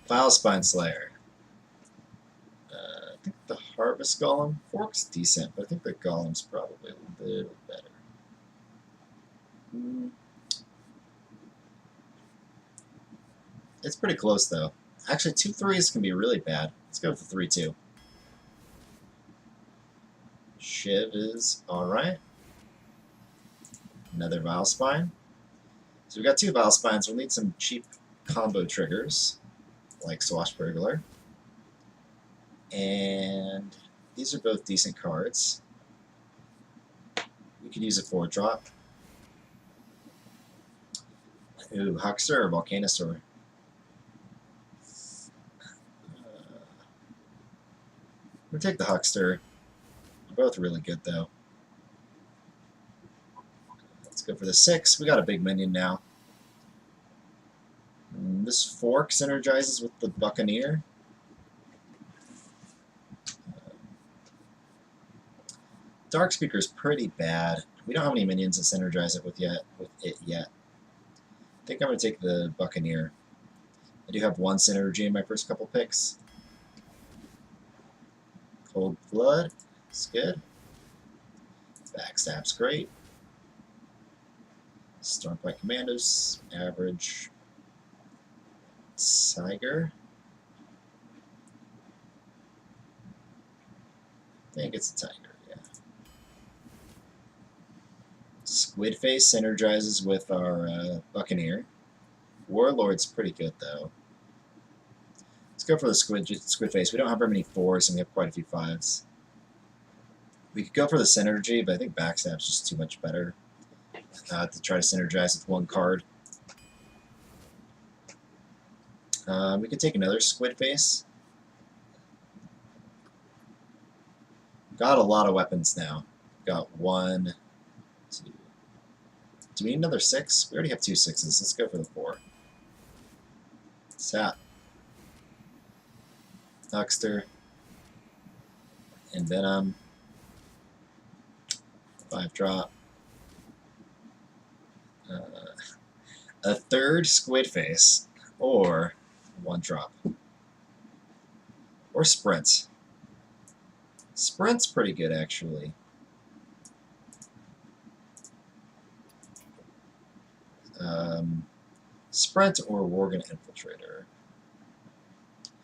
Vilespine Slayer. I think the Harvest Golem. Fork's decent, but I think the Golem's probably a little better. It's pretty close, though. Actually, 2-3s can be really bad. Let's go with the 3-2. Shiv is alright. Another Vilespine. So we've got 2 Vilespines. We'll need some cheap combo triggers, like Swashbuckler. And these are both decent cards. We could use a 4-drop. Ooh, Huckster or Volcanosaur? We'll take the Huckster. They're both really good, though. Let's go for the 6. We got a big minion now. This Fork synergizes with the Buccaneer. Darkspeaker is pretty bad. We don't have any minions to synergize it with yet. I think I'm going to take the Buccaneer. I do have 1 synergy in my first couple picks. Cold Blood is good. Backstab's great. Stormpoint Commandos, average. Tiger. I think it's a Tiger, yeah. Squidface synergizes with our Buccaneer. Warlord's pretty good, though. Let's go for the Squidface. We don't have very many 4s, and we have quite a few 5s. We could go for the synergy, but I think Backstab's just too much better to try to synergize with 1 card. We could take another Squidface. Got a lot of weapons now. Got 1, 2. Do we need another 6? We already have 2 6s. Let's go for the 4. Sap. Huckster. Envenom. 5-drop. A 3rd Squidface. Or 1-drop. Or Sprint. Sprint's pretty good, actually. Sprint or Worgen Infiltrator.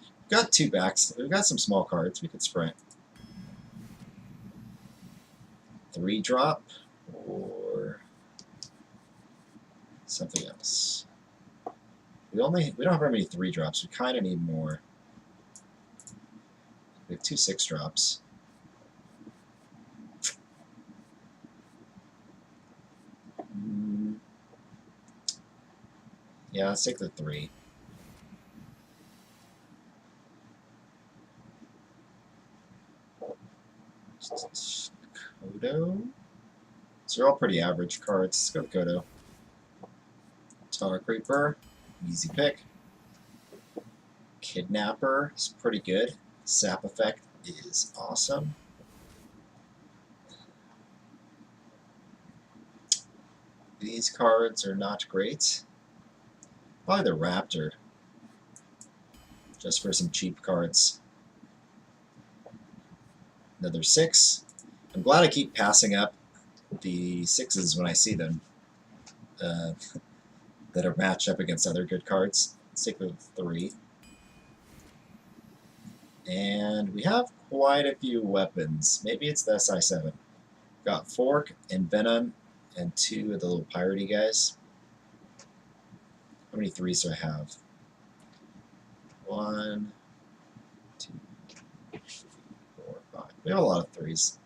We've got 2 backs. We've got some small cards. We could Sprint. 3-drop or something else. We don't have very many 3-drops. We kind of need more. We have 2 6-drops. Yeah, let's take the 3. Kodo. So they're all pretty average cards. Let's go with Kodo. Star Creeper, easy pick. Kidnapper is pretty good. Sap Effect is awesome. These cards are not great. Probably the Raptor, just for some cheap cards. Another 6. I'm glad I keep passing up the 6s when I see them that are matched up against other good cards. Let's take the 3. And we have quite a few weapons. Maybe it's the SI-7. Got Fork and Venom and 2 of the little piratey guys. How many 3s do I have? 1, 2, 3, 4, 5. We have a lot of 3s.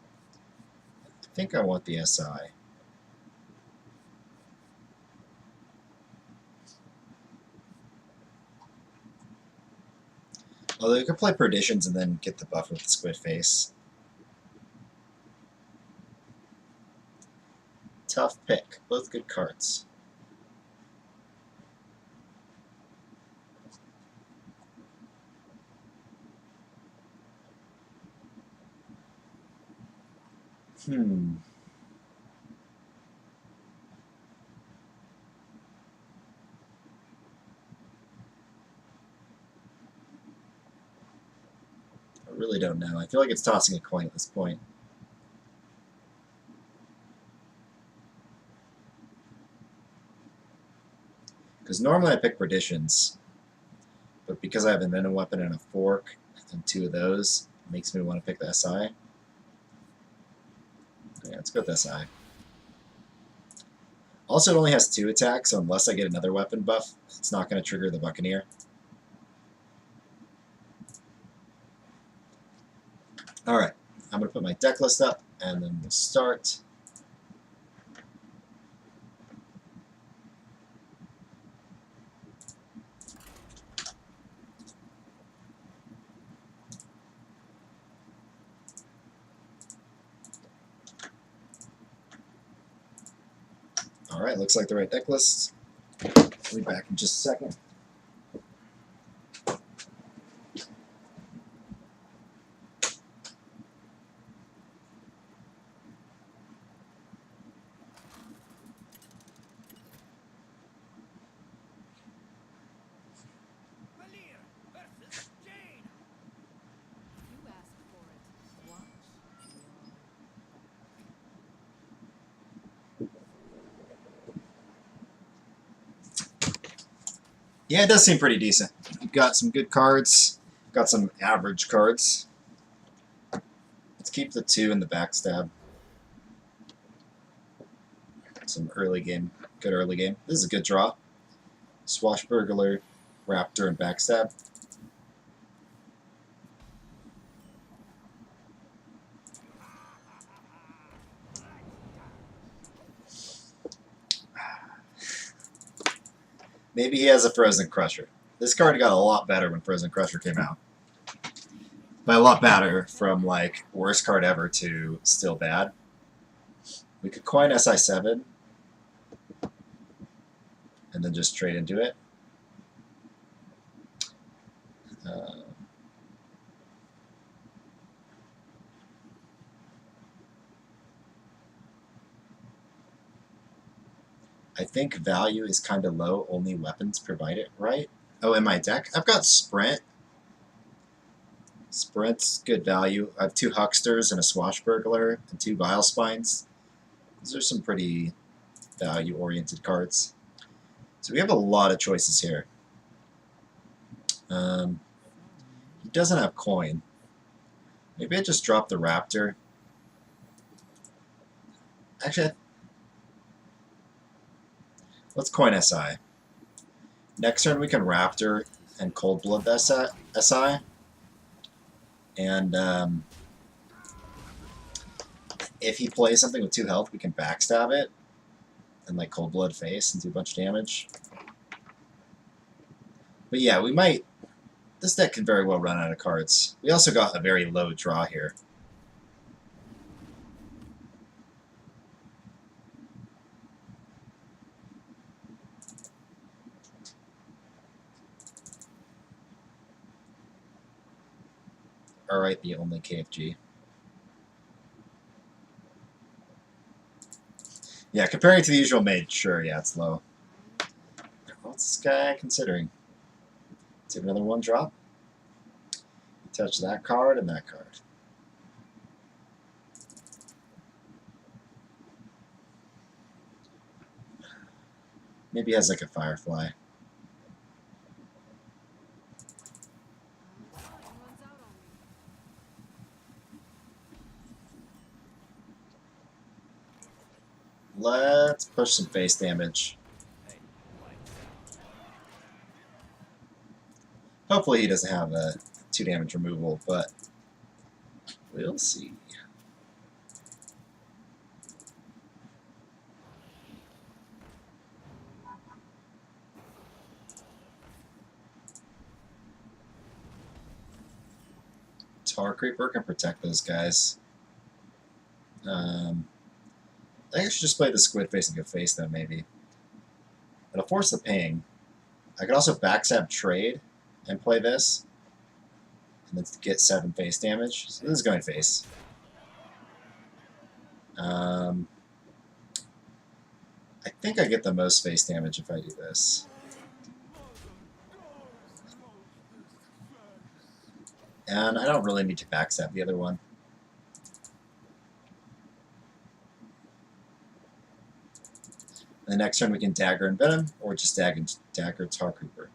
I think I want the SI. Although you could play Perditions and then get the buff with the Squidface. Tough pick. Both good cards. really don't know. I feel like it's tossing a coin at this point. Because normally I pick Perditions, but because I have a Venom Weapon and a Fork, and 2 of those, it makes me want to pick the SI. Yeah, let's go with SI. Also, it only has 2 attacks, so unless I get another weapon buff, it's not going to trigger the Buccaneer. Alright, I'm going to put my deck list up, and then we'll start. Alright, looks like the right deck list. I'll be back in just a second. Yeah, it does seem pretty decent. You've got some good cards, got some average cards. Let's keep the 2 in the backstab. Some early game, good early game. This is a good draw. Swashbuckler, Raptor, and backstab. Maybe he has a Frozen Crusher. This card got a lot better when Frozen Crusher came out. By a lot better, from like worst card ever to still bad. We could coin SI7 and then just trade into it. I think value is kind of low, only weapons provide it, right? Oh, in my deck, I've got Sprint. Sprint's good value. I have 2 Hucksters and a Swashbuckler and 2 Vile Spines. These are some pretty value-oriented cards. So we have a lot of choices here. He doesn't have coin. Maybe I just drop the Raptor. Actually, let's coin SI. Next turn we can Raptor and Cold Blood SI. And if he plays something with 2 health, we can backstab it and like Cold Blood face and do a bunch of damage. But yeah, we might. This deck can very well run out of cards. We also got a very low draw here. Alright, the only KFG. Yeah, comparing to the usual mage, sure, yeah, it's low. What's this guy considering? Let's have another 1 drop. Touch that card and that card. Maybe he has like a Firefly. Let's push some face damage. Hopefully he doesn't have a 2 damage removal, but we'll see. Tar Creeper can protect those guys. I think I should just play the Squid Face and go face them, maybe. It'll force the ping. I could also backstab trade and play this. And then get 7 face damage. So this is going face. I think I get the most face damage if I do this. And I don't really need to backstab the other one. And the next turn we can Dagger and Venom, or just Dagger Tar Cooper.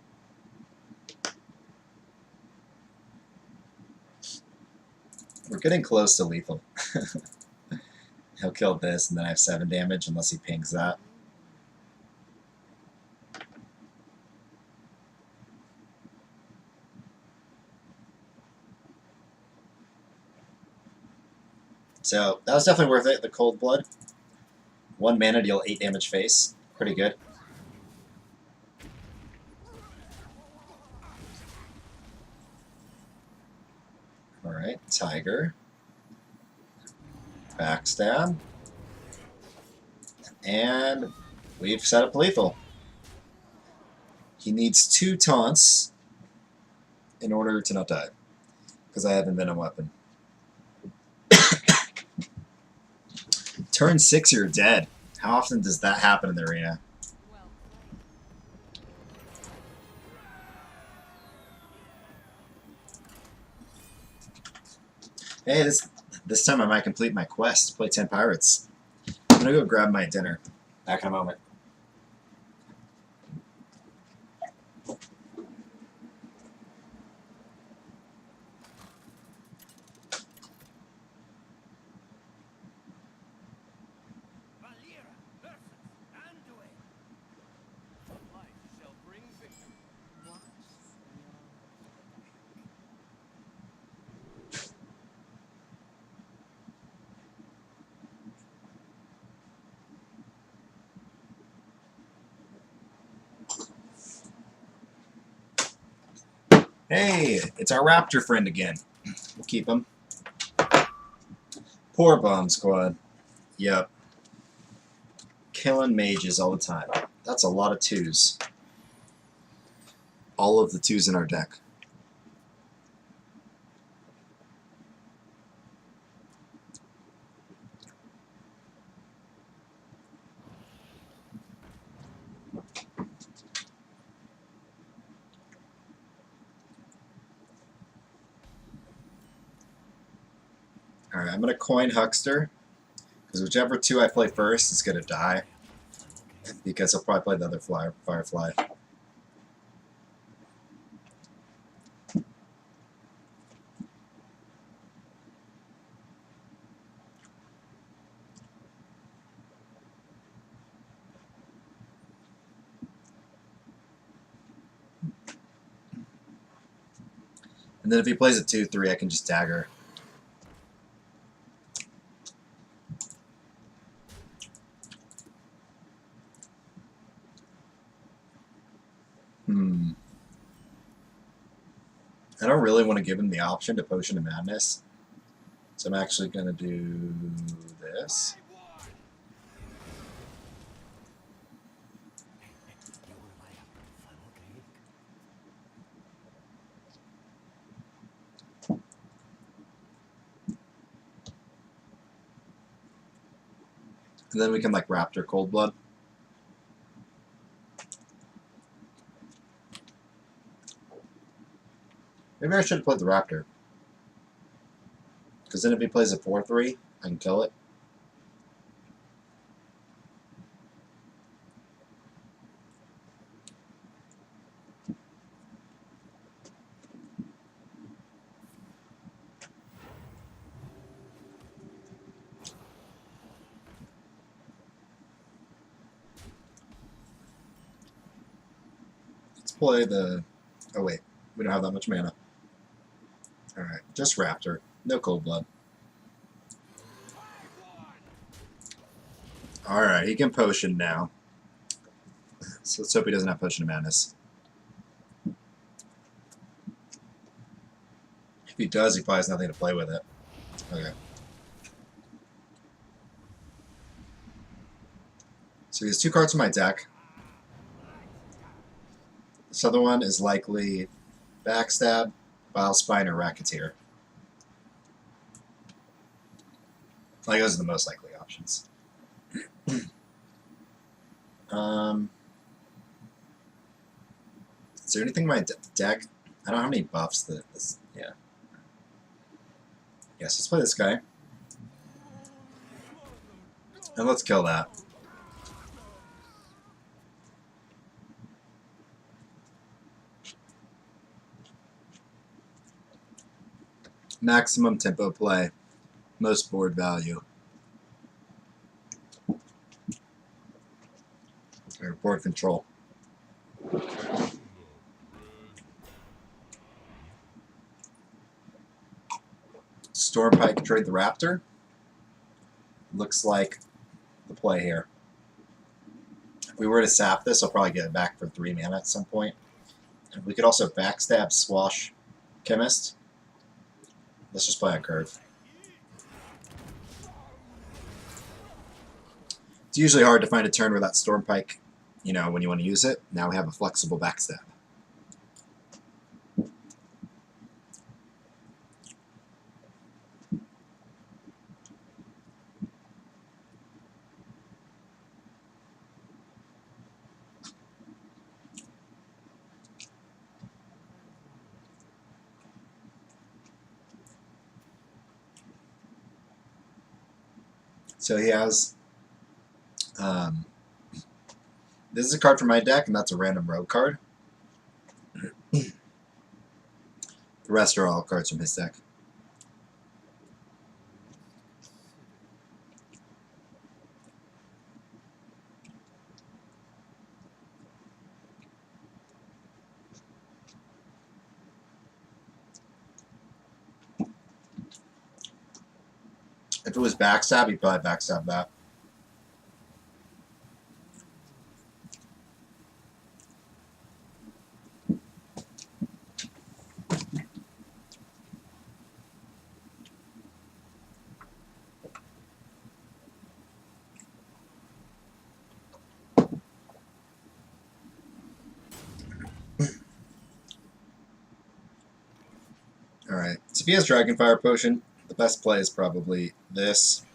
We're getting close to lethal. He'll kill this, and then I have 7 damage unless he pings that. So that was definitely worth it, the Cold Blood. 1 mana, deal 8 damage face. Pretty good. Alright, Tiger. Backstab. And we've set up lethal. He needs 2 taunts in order to not die, because I have a Venom weapon. Turn 6, you're dead. How often does that happen in the arena? Hey, this time I might complete my quest. Play 10 pirates. I'm gonna go grab my dinner. Back in a moment. Hey, it's our raptor friend again. We'll keep him. Poor Bomb Squad. Yep. Killing mages all the time. That's a lot of 2s. All of the 2s in our deck. Alright, I'm going to coin Huckster, because whichever 2 I play first is going to die, because he'll probably play the other Firefly. And then if he plays a 2-3, I can just Dagger. I don't really want to give him the option to Potion of Madness, so I'm actually going to do this. And then we can, like, Raptor Cold Blood. Maybe I should have played the Raptor. Because then if he plays a 4-3, I can kill it. Let's play the... Oh wait, we don't have that much mana. Alright, just Raptor. No Cold Blood. Alright, he can Potion now. So let's hope he doesn't have Potion of Madness. If he does, he probably has nothing to play with it. Okay. So he has 2 cards in my deck. This other one is likely Backstab, Bilespine, or Racketeer. Like, those are the most likely options. Is there anything in my deck? I don't have any buffs that this... Yeah. Yes, let's play this guy. And let's kill that. Maximum tempo play. Most board value. Or board control. Stormpike trade the Raptor. Looks like the play here. If we were to sap this, I'll probably get it back for 3 mana at some point. And we could also backstab Swash Chemist. Let's just play a curve. It's usually hard to find a turn where that Stormpike, you know, when you want to use it. Now we have a flexible backstab. So he has, this is a card from my deck, and that's a random rogue card. The rest are all cards from his deck. If it was backstab, he'd probably backstab that. Alright, so if he has Dragonfire Potion, the best play is probably this.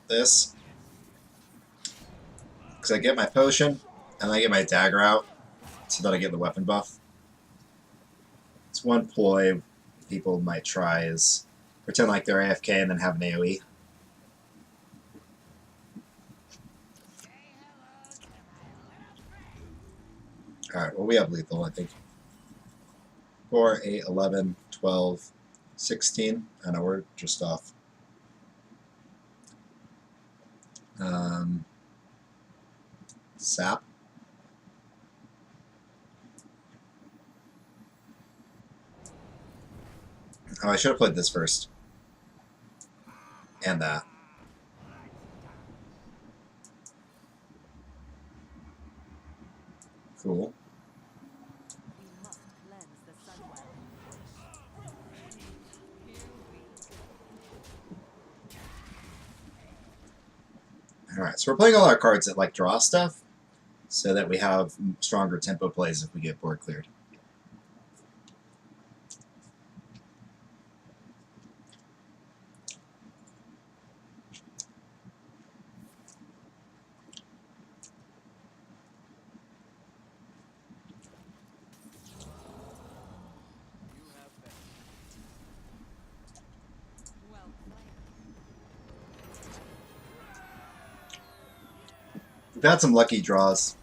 Because I get my potion, and I get my dagger out, so that I get the weapon buff. It's one ploy people might try is pretend like they're AFK and then have an AoE. Alright, well we have lethal, I think. 4, 8, 11, 12, 16. I know we're just off. Sap. Oh, I should have played this first. And that. Cool. Alright, so we're playing all our cards that like draw stuff, so that we have stronger tempo plays if we get board cleared. We've had some lucky draws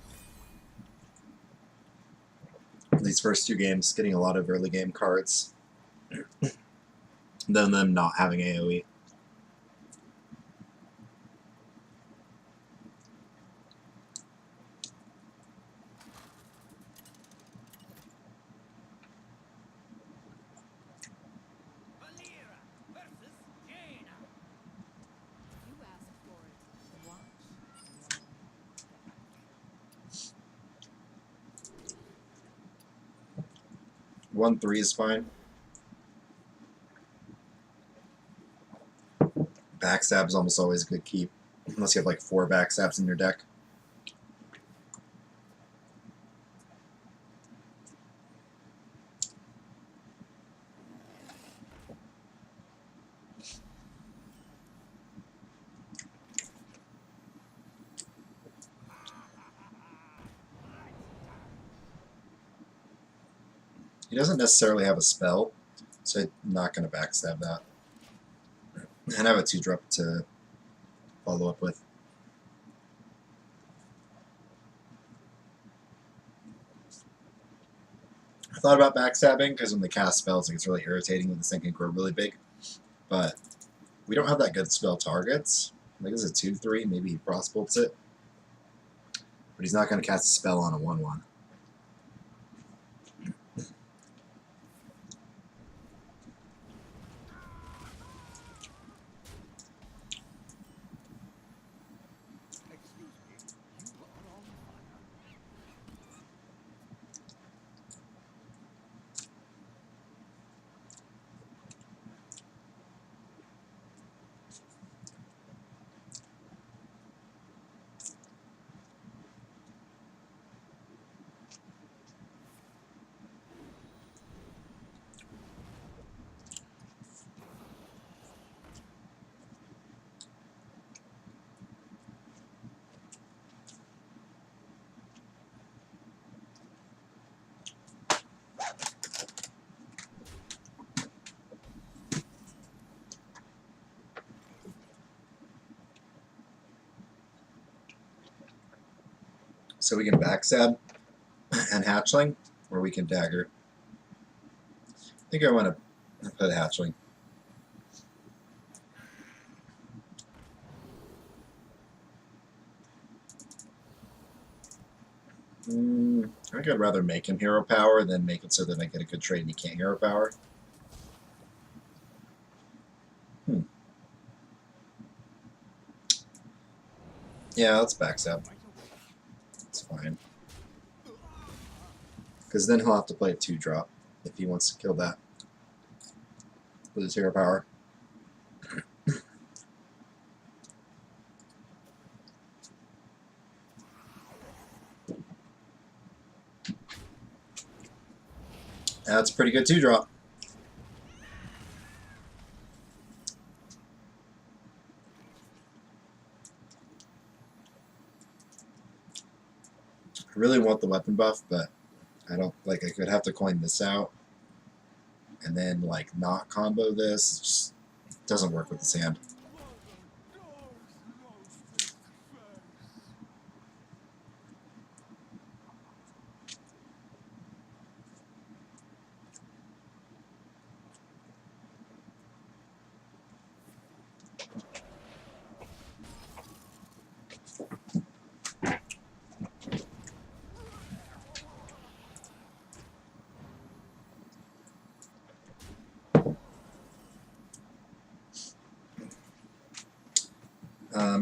these first 2 games, getting a lot of early game cards, then them not having AoE. One 3 is fine. Backstab is almost always a good keep, unless you have like 4 backstabs in your deck. He doesn't necessarily have a spell, so I'm not going to backstab that. And I have a 2-drop to follow up with. I thought about backstabbing because when they cast spells, it gets really irritating when the thing can grow really big. But we don't have that good spell targets. I think it's a 2/3. Maybe he frostbolts it. But he's not going to cast a spell on a 1/1. So we can backstab and hatchling, or we can dagger. I think I want to put hatchling. I think I'd rather make him hero power than make it so that I get a good trade and he can't hero power. Yeah, let's backstab. It's fine. Because then he'll have to play a 2-drop if he wants to kill that with his hero power. That's a pretty good 2-drop. I really want the weapon buff, but I don't like. I could have to coin this out and then like not combo this. It just doesn't work with this hand.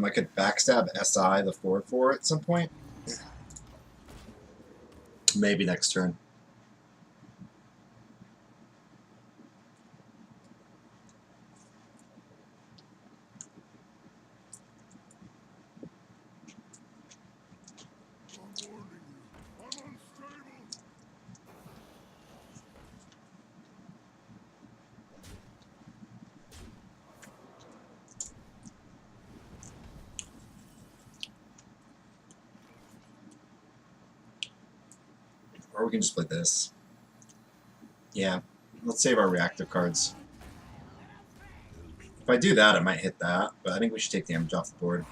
I could backstab SI the 4/4 at some point. Maybe next turn. Or we can just play this. Yeah, let's save our reactive cards. If I do that, I might hit that, but I think we should take damage off the board.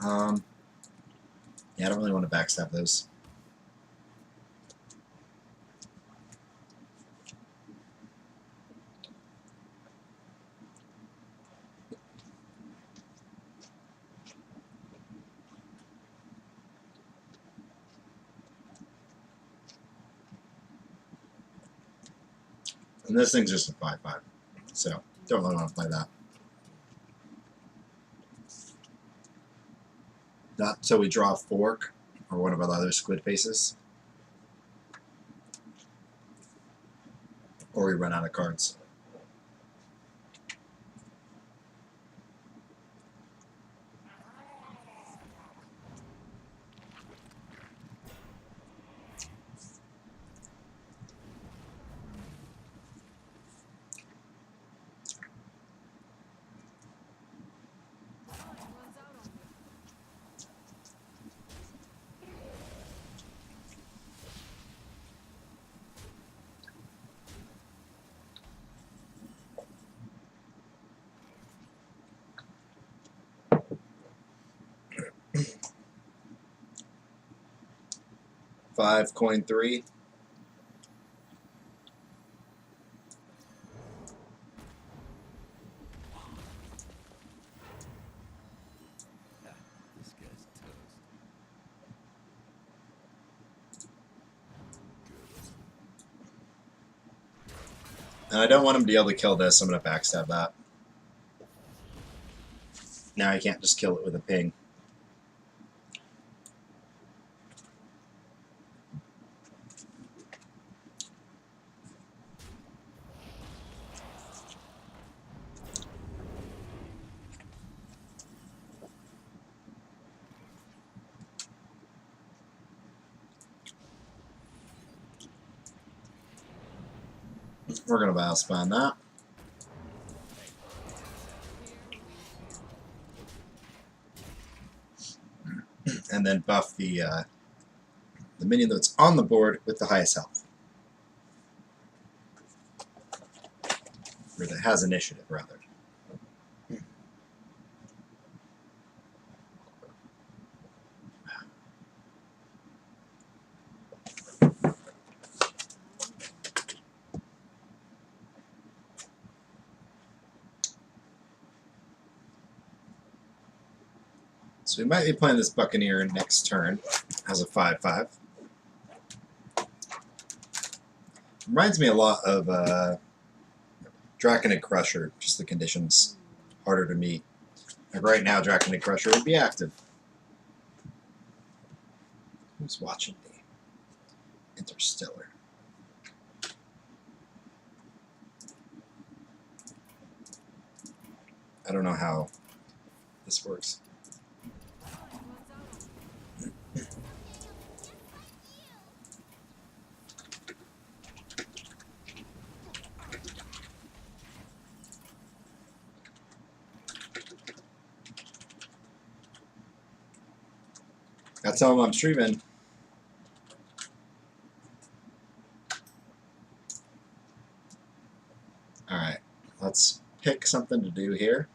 Yeah, I don't really want to backstab those. And this thing's just a 5/5, so don't really want to play that. Not so we draw a fork or one of our other squid faces, or we run out of cards. 5, coin 3. This guy's toast. And I don't want him to be able to kill this, so I'm going to backstab that. Now he can't just kill it with a ping. We're going to battle spawn that. And then buff the minion that's on the board with the highest health. Or that has initiative, rather. So we might be playing this Buccaneer next turn as a 5/5. Reminds me a lot of Draconid Crusher, just the conditions harder to meet. Like right now, Draconid Crusher would be active. Who's watching me? Interstellar. I don't know how this works. Gotta tell him I'm streaming. Alright, let's pick something to do here.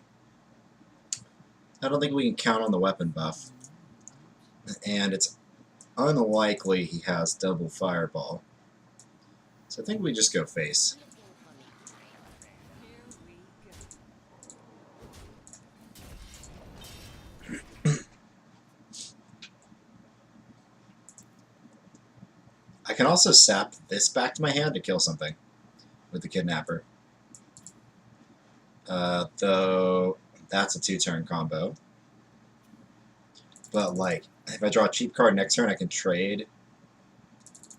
I don't think we can count on the weapon buff. And it's unlikely he has double fireball. So I think we just go face. I can also sap this back to my hand to kill something with the Kidnapper. Though that's a 2-turn combo. But like, if I draw a cheap card next turn, I can trade,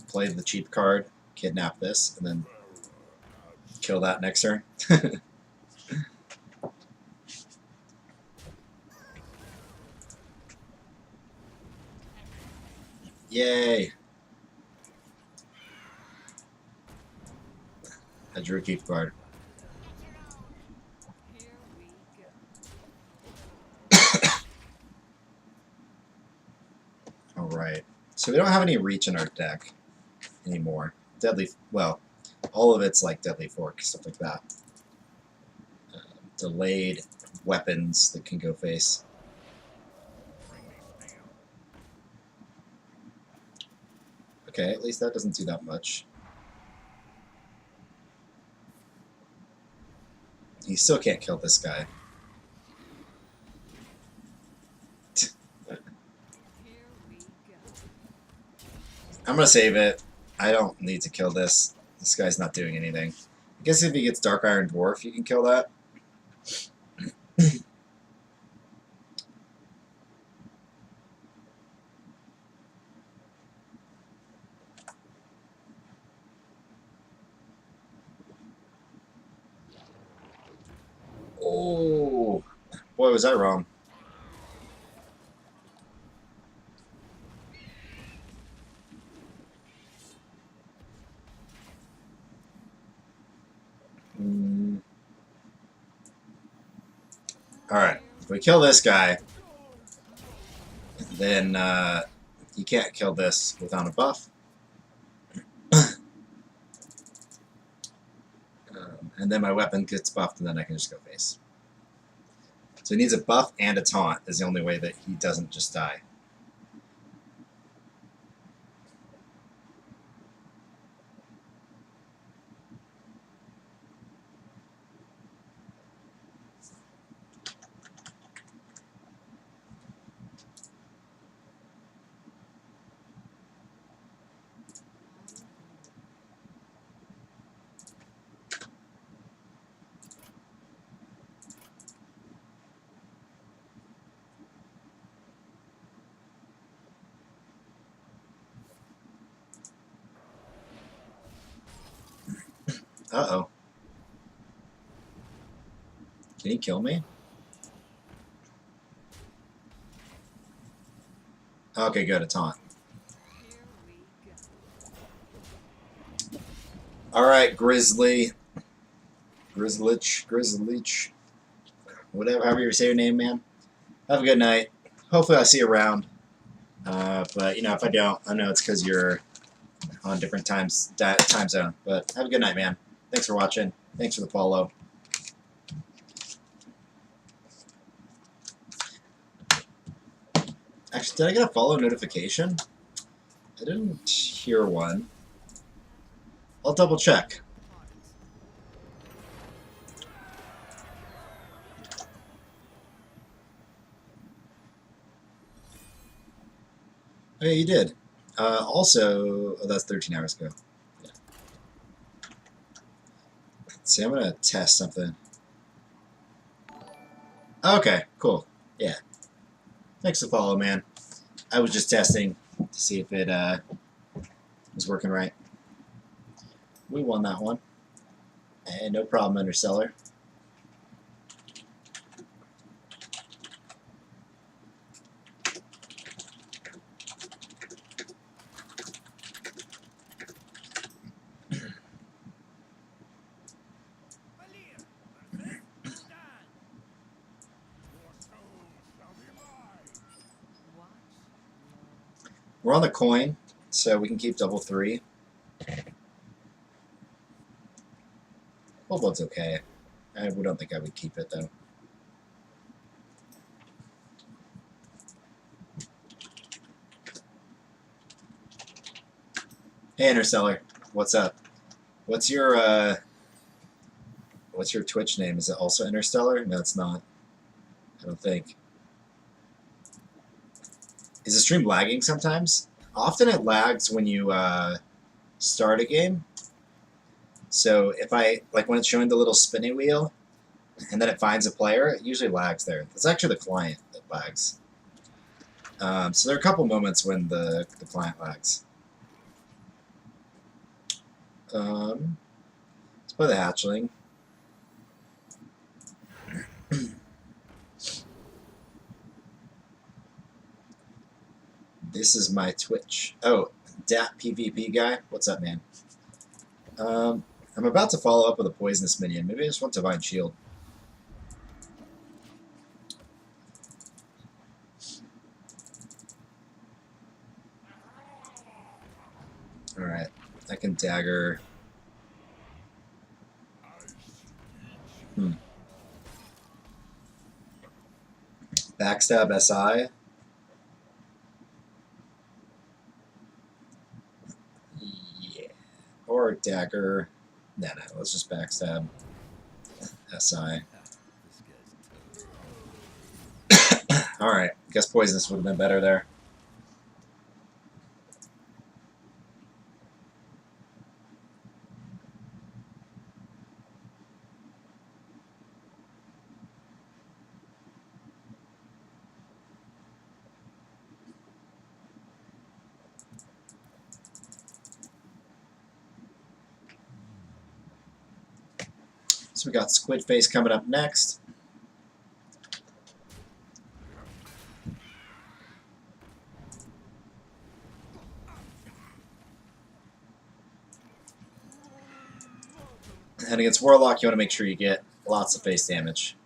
play the cheap card, kidnap this, and then kill that next turn. Yay! I drew a keep card. Alright. So we don't have any reach in our deck anymore. Deadly, well, all of it's like Deadly Fork, stuff like that. Delayed weapons that can go face. Okay, at least that doesn't do that much. You still can't kill this guy. I'm gonna save it. I don't need to kill this. This guy's not doing anything. I guess if he gets Dark Iron Dwarf, you can kill that. Oh, boy, was I wrong. Alright, if we kill this guy, then you can't kill this without a buff. And then my weapon gets buffed, and then I can just go face. So he needs a buff and a taunt is the only way that he doesn't just die. Uh-oh. Can he kill me? Okay, good, a taunt. Alright, Grizzly. Grizzlich. Whatever, however you say your name, man. Have a good night. Hopefully I'll see you around. But, you know, if I don't, I know it's because you're on different time zone. But have a good night, man. Thanks for watching. Thanks for the follow. Actually, did I get a follow notification? I didn't hear one. I'll double check. Oh, yeah, you did. Also, oh, that's 13 hours ago. Yeah. Let's see, I'm going to test something. Okay, cool. Yeah. Thanks for the follow, man. I was just testing to see if it was working right. We won that one. And no problem, Underseller. We're on the coin, so we can keep double 3. Full blood's okay. I don't think I would keep it, though. Hey, Interstellar. What's up? What's your Twitch name? Is it also Interstellar? No, it's not. I don't think. Is the stream lagging sometimes? Often it lags when you start a game. So if I, like when it's showing the little spinning wheel, and then it finds a player, it usually lags there. It's actually the client that lags. So there are a couple moments when the client lags. Let's play the hatchling. This is my Twitch. Oh, Dat PvP guy. What's up, man? I'm about to follow up with a poisonous minion. Maybe I just want Divine Shield. Alright. I can dagger. Backstab SI. Yeah. Or dagger. No, let's just backstab SI. Alright. Guess poisonous would have been better there. So we got Squid Face coming up next. And against Warlock, you want to make sure you get lots of face damage.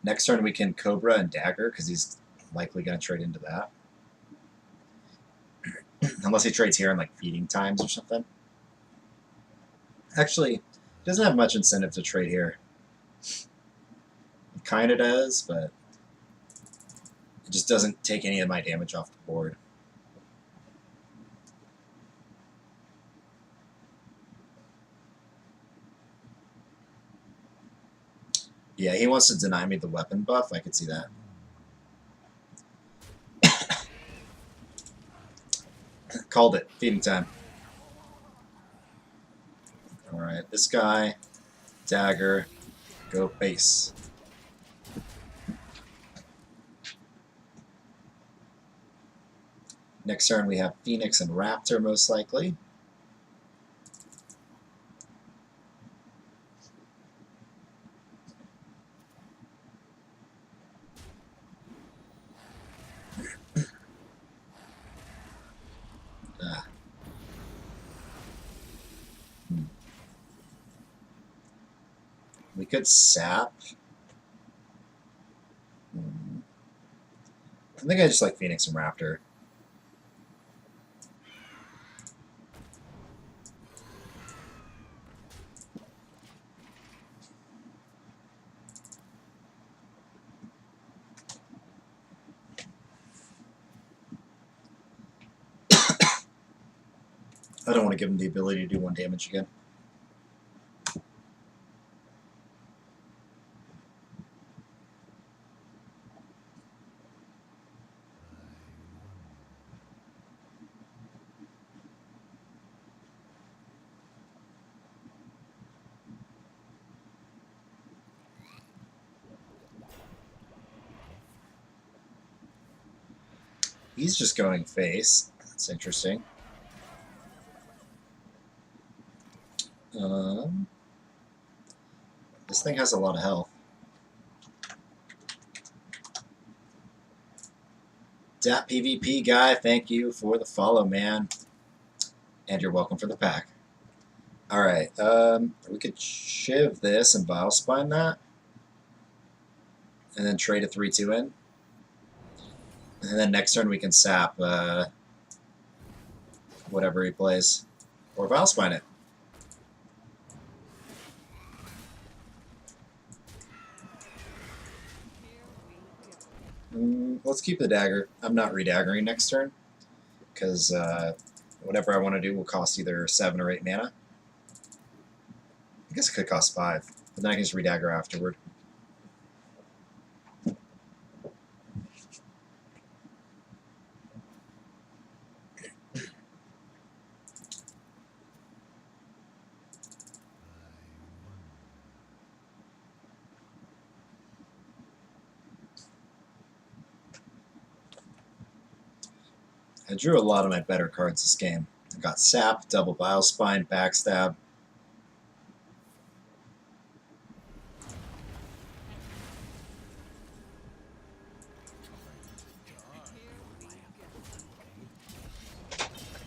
Next turn we can Cobra and Dagger, because he's likely going to trade into that. Unless he trades here in like feeding times or something. Actually, he doesn't have much incentive to trade here. It kind of does, but it just doesn't take any of my damage off the board. Yeah, he wants to deny me the weapon buff. I could see that. Called it. Feeding time. Alright, this guy. Dagger. Go base. Next turn we have Phoenix and Raptor, most likely. We could sap. I think I just like Phoenix and Raptor. I don't want to give him the ability to do 1 damage again. He's just going face. That's interesting. This thing has a lot of health. Dat PvP guy, thank you for the follow, man. And you're welcome for the pack. Alright, we could shiv this and Vilespine that. And then trade a 3-2 in. And then next turn we can sap whatever he plays. Or Vilespine it. Let's keep the dagger. I'm not redaggering next turn. Because whatever I want to do will cost either 7 or 8 mana. I guess it could cost 5. But then I can just redagger afterward. I drew a lot of my better cards this game. I got Sap, Double Vilespine, Backstab.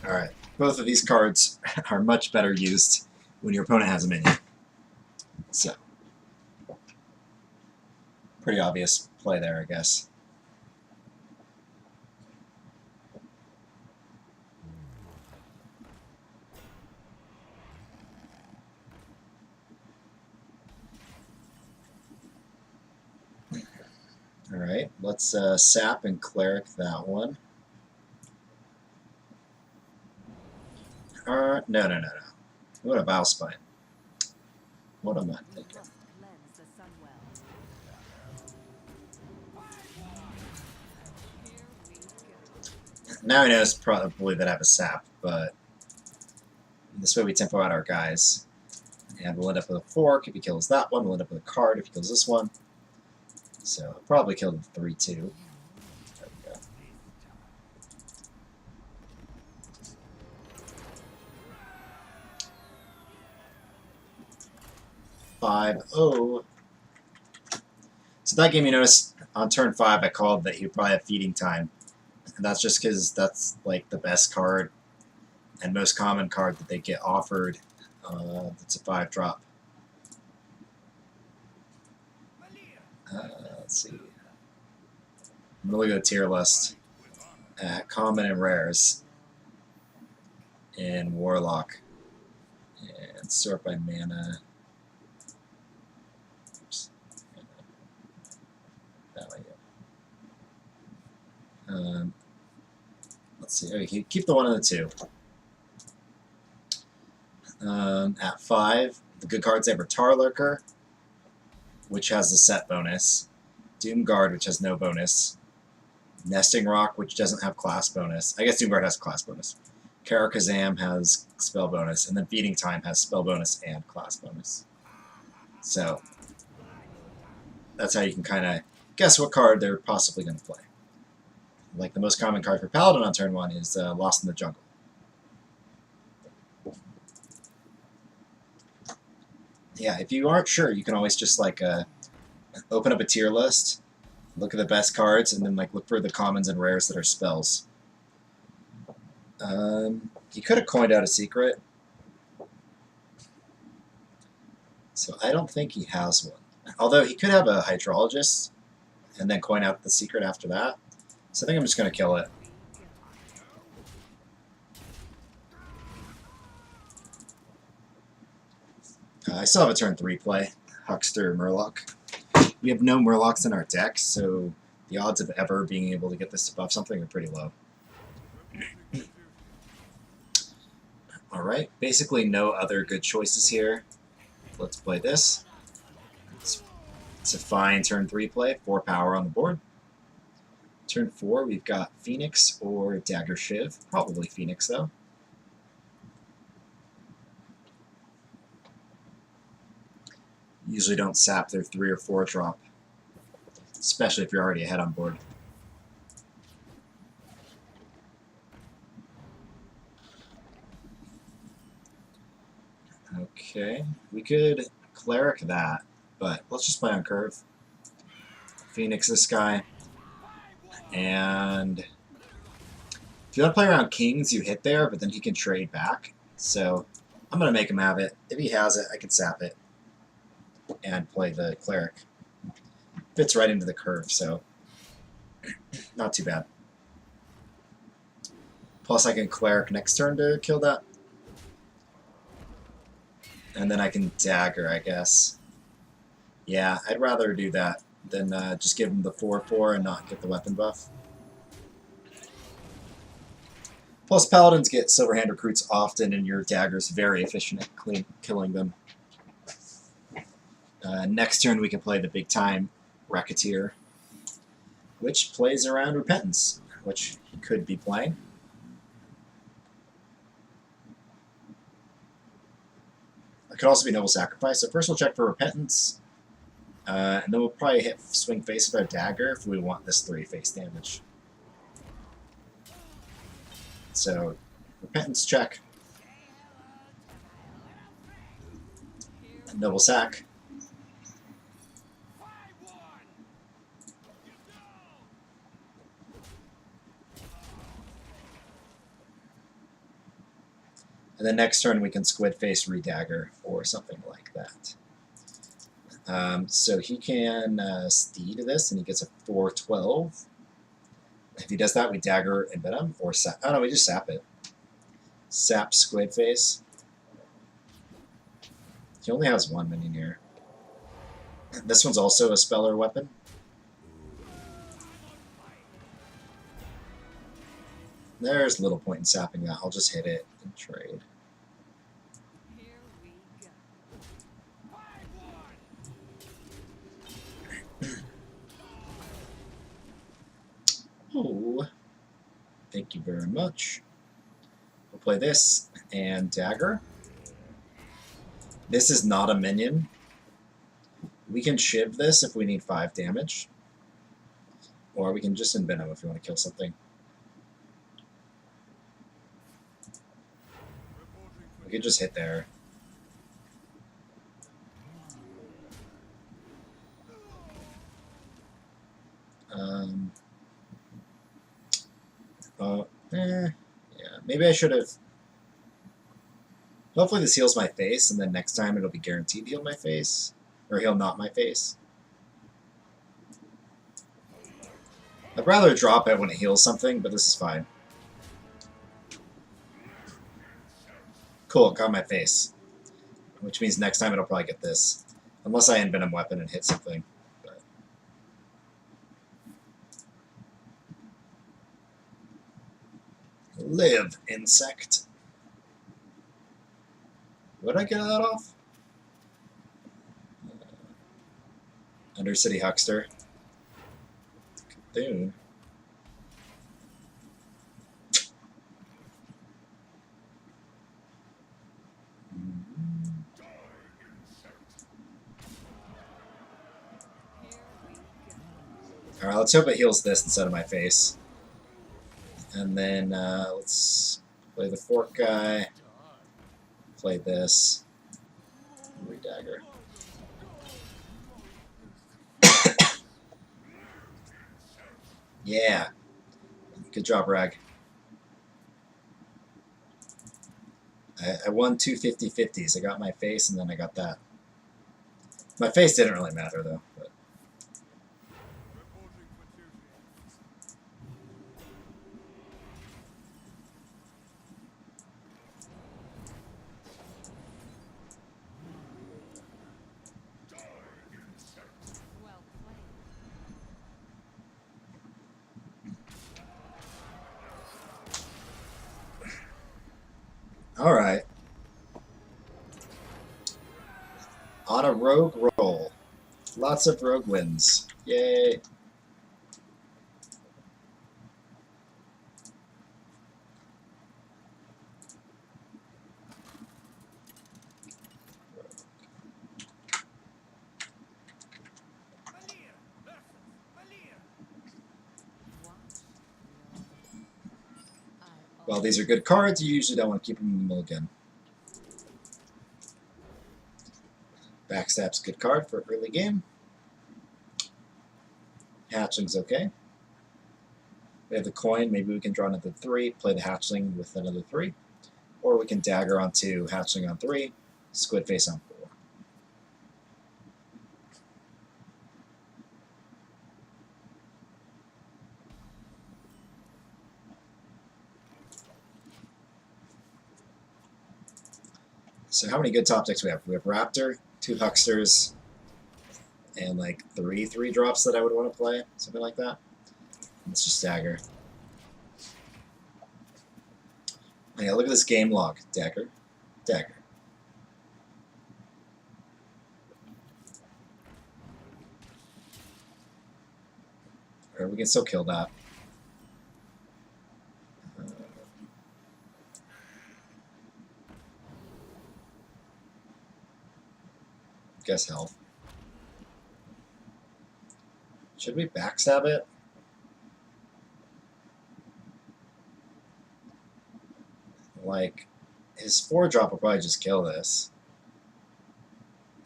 Alright, both of these cards are much better used when your opponent has a minion. So, pretty obvious play there, I guess. Alright, let's sap and cleric that one. No. What a Vilespine. What am I thinking? Now he knows probably that I have a sap, but this way we tempo out our guys. And we'll end up with a fork if he kills that one. We'll end up with a card if he kills this one. So I'll probably kill the 3-2. There we go. So that game, you notice on turn 5 I called that he would probably have feeding time. And that's just because that's like the best card and most common card that they get offered. It's a 5-drop. Let's see. I'm going to go tier list at common and rares in Warlock and sort by mana. Oops. That way. Let's see. Okay, keep the 1 and the 2. At 5, the good cards have Tar Lurker, which has the set bonus. Doomguard, which has no bonus. Nesting Rock, which doesn't have class bonus. I guess Doomguard has class bonus. Karakazam has spell bonus, and then Feeding Time has spell bonus and class bonus. So that's how you can kind of guess what card they're possibly going to play. Like the most common card for Paladin on turn 1 is Lost in the Jungle. Yeah, if you aren't sure, you can always just like open up a tier list, look at the best cards, and then like look for the commons and rares that are spells. He could have coined out a secret, so I don't think he has one. Although he could have a hydrologist and then coin out the secret after that. So I think I'm just going to kill it. I still have a turn 3 play, Huckster Murloc. We have no Murlocs in our deck, so the odds of ever being able to get this to buff something are pretty low. Alright, basically no other good choices here. Let's play this. It's a fine turn 3 play, 4 power on the board. Turn 4, we've got Phoenix or Dagger Shiv. Probably Phoenix, though. Usually don't sap their 3 or 4 drop, especially if you're already ahead on board. Okay, we could Cleric that, but let's just play on curve. Phoenix this guy. And if you want to play around Kings, you hit there, but then he can trade back. So I'm going to make him have it. If he has it, I can sap it and play the Cleric. Fits right into the curve, so not too bad. Plus I can Cleric next turn to kill that. And then I can Dagger, I guess. Yeah, I'd rather do that than just give him the 4/4 and not get the weapon buff. Plus, Paladins get Silverhand recruits often, and your Dagger's very efficient at killing them. Next turn, we can play the big-time Racketeer, which plays around Repentance, which he could be playing. It could also be Noble Sacrifice. So first we'll check for Repentance, and then we'll probably hit Swing Face with our Dagger if we want this 3 face damage. So, Repentance check. Noble Sack. And then next turn we can Squid Face, Redagger, or something like that. So he can Steed this, and he gets a 4/12. If he does that, we Dagger and Venom, or sap. Oh no, we just sap it. Sap Squid Face. He only has 1 minion here. This one's also a spell or weapon. There's little point in sapping that. I'll just hit it and trade. Oh, thank you very much. We'll play this and Dagger. This is not a minion. We can Shiv this if we need 5 damage. Or we can just Envenom if you want to kill something. We could just hit there. Yeah, maybe I should have. Hopefully this heals my face, and then next time it'll be guaranteed to heal my face. Or heal not my face. I'd rather drop it when it heals something, but this is fine. Cool, got my face. Which means next time it'll probably get this. Unless I Envenom Weapon and hit something. But. Live, insect. Would I get that off? Undercity Huckster. Cthulhu. Alright, let's hope it heals this instead of my face. then let's play the fork guy. Play this. Redagger. Yeah. Good job, Rag. I won two 50-50s. I got my face, and then I got that. My face didn't really matter, though. But. All right. On a rogue roll. Lots of rogue wins. Yay. While these are good cards, you usually don't want to keep them in the mulligan. Backstab's a good card for early game. Hatchling's okay. We have the coin. Maybe we can draw another 3, play the hatchling with another 3. Or we can dagger on 2, hatchling on 3, squid face on 4. So how many good top decks we have? We have Raptor, 2 Hucksters, and like 3 3-drops that I would want to play, something like that. Let's just dagger. Yeah, look at this game log. Dagger, dagger. Or we can still kill that. Guess health. Should we backstab it? Like, his 4-drop will probably just kill this.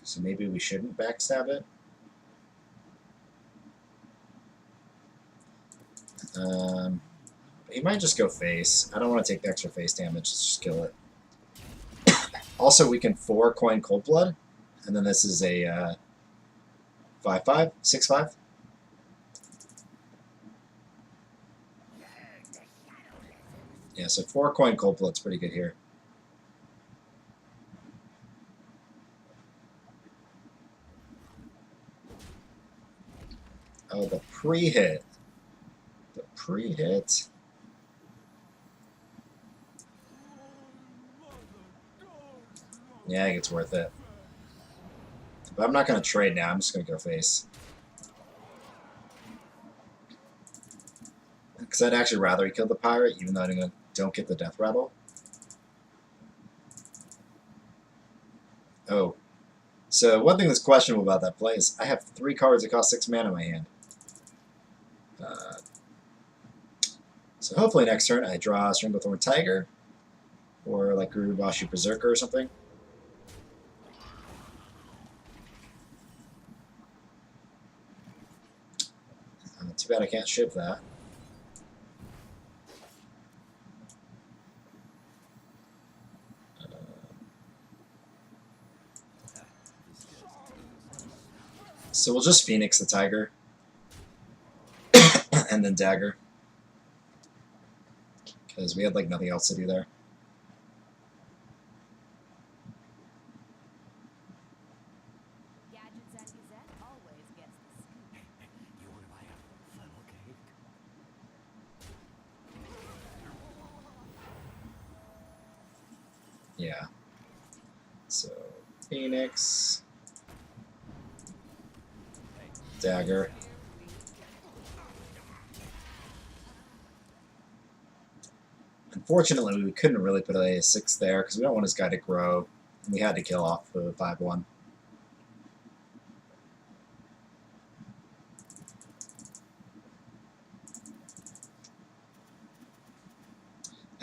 So maybe we shouldn't backstab it? He might just go face. I don't want to take the extra face damage, let's just kill it. Also, we can 4 coin Cold Blood, and then this is a 5-5, 6-5. Yeah, so 4 coin Cold Blood's pretty good here. Oh, the pre-hit. The pre-hit. Yeah, I think it's worth it. But I'm not going to trade now. I'm just going to go face. Because I'd actually rather he killed the pirate, even though I don't get the death rattle. Oh. So one thing that's questionable about that play is I have 3 cards that cost 6 mana in my hand. So hopefully next turn I draw Stranglethorn Tiger, or like Gurubashi Berserker or something. Too bad I can't ship that. So we'll just Phoenix the Tiger, and then Dagger, because we had like nothing else to do there. Yeah. So Phoenix, Dagger. Unfortunately, we couldn't really put a 6 there because we don't want his guy to grow. We had to kill off the 5-1.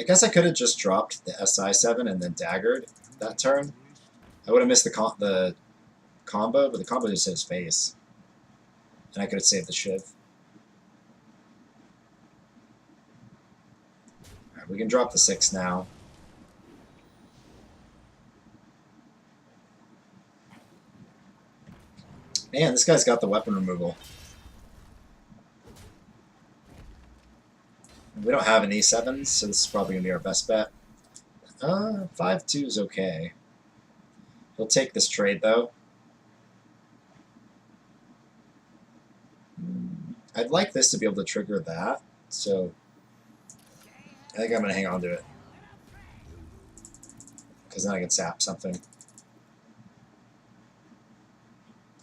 I guess I could have just dropped the SI7 and then daggered that turn. I would have missed the combo, but the combo just hit his face. And I could have saved the Shiv. Alright, we can drop the 6 now. Man, this guy's got the weapon removal. We don't have an E7, so this is probably going to be our best bet. 5-2 is okay. He'll take this trade, though. I'd like this to be able to trigger that, so I think I'm going to hang on to it. Because then I can sap something.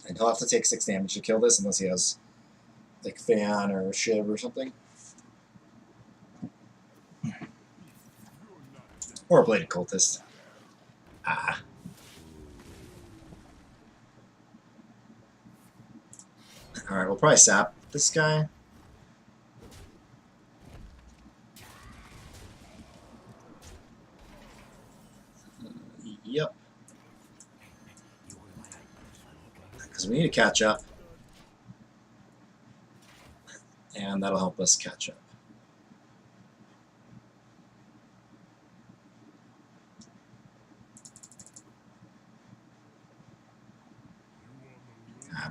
And he'll have to take 6 damage to kill this unless he has like Fan or Shiv or something. Or a Bladed Cultist. Ah. Alright, we'll probably sap this guy. Yep. Because we need to catch up. And that'll help us catch up.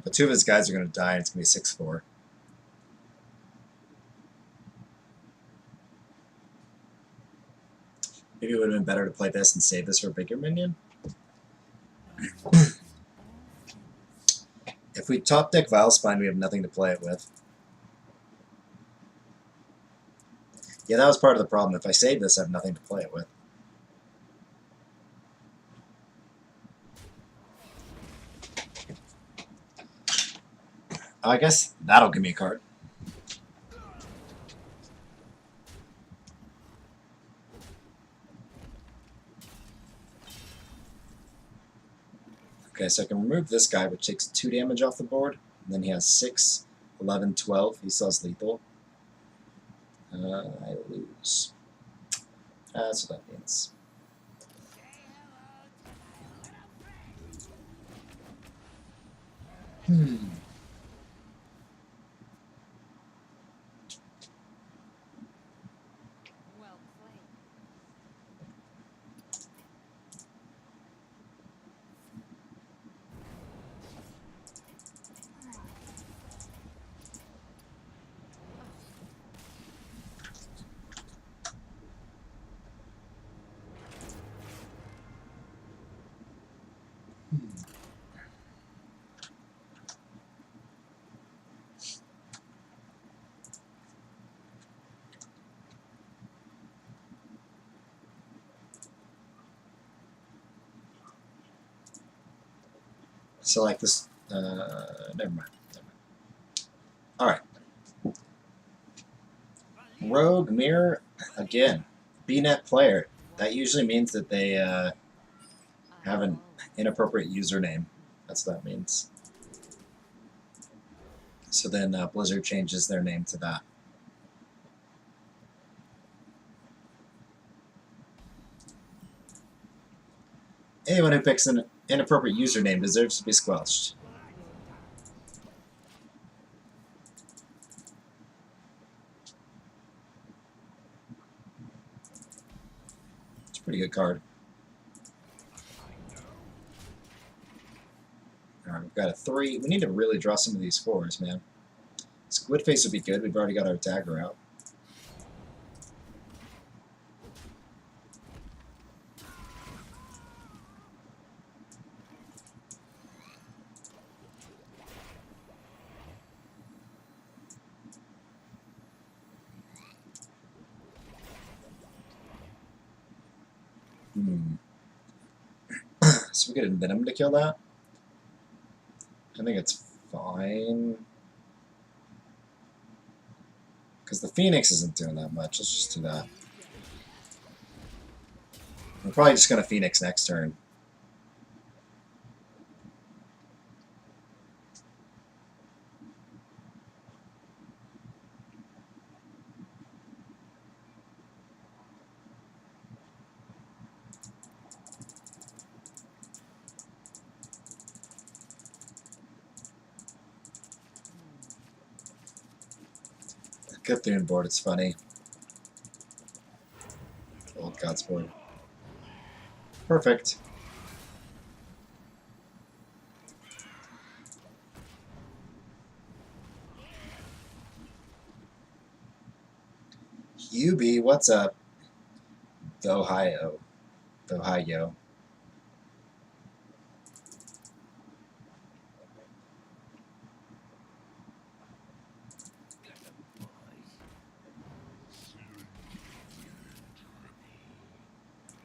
But 2 of his guys are going to die, and it's going to be 6-4. Maybe it would have been better to play this and save this for a bigger minion. If we top deck Vilespine, we have nothing to play it with. Yeah, that was part of the problem. If I save this, I have nothing to play it with. I guess that'll give me a card. Okay, so I can remove this guy, which takes 2 damage off the board. And then he has 6, 11, 12. He still has lethal. I lose. That's what that means. So like this, never mind. Alright. Rogue Mirror, again, BNet player. That usually means that they have an inappropriate username. That's what that means. So then Blizzard changes their name to that. Anyone who picks an inappropriate username deserves to be squelched. It's a pretty good card. Alright, we've got a 3. We need to really draw some of these 4s, man. Squid Face would be good. We've already got our dagger out. So we get Venom to kill that. I think it's fine. Because the Phoenix isn't doing that much. Let's just do that. We're probably just going to Phoenix next turn. Cthulhu board, it's funny. Old Gods board. Perfect. UB, what's up? Ohio. Ohio.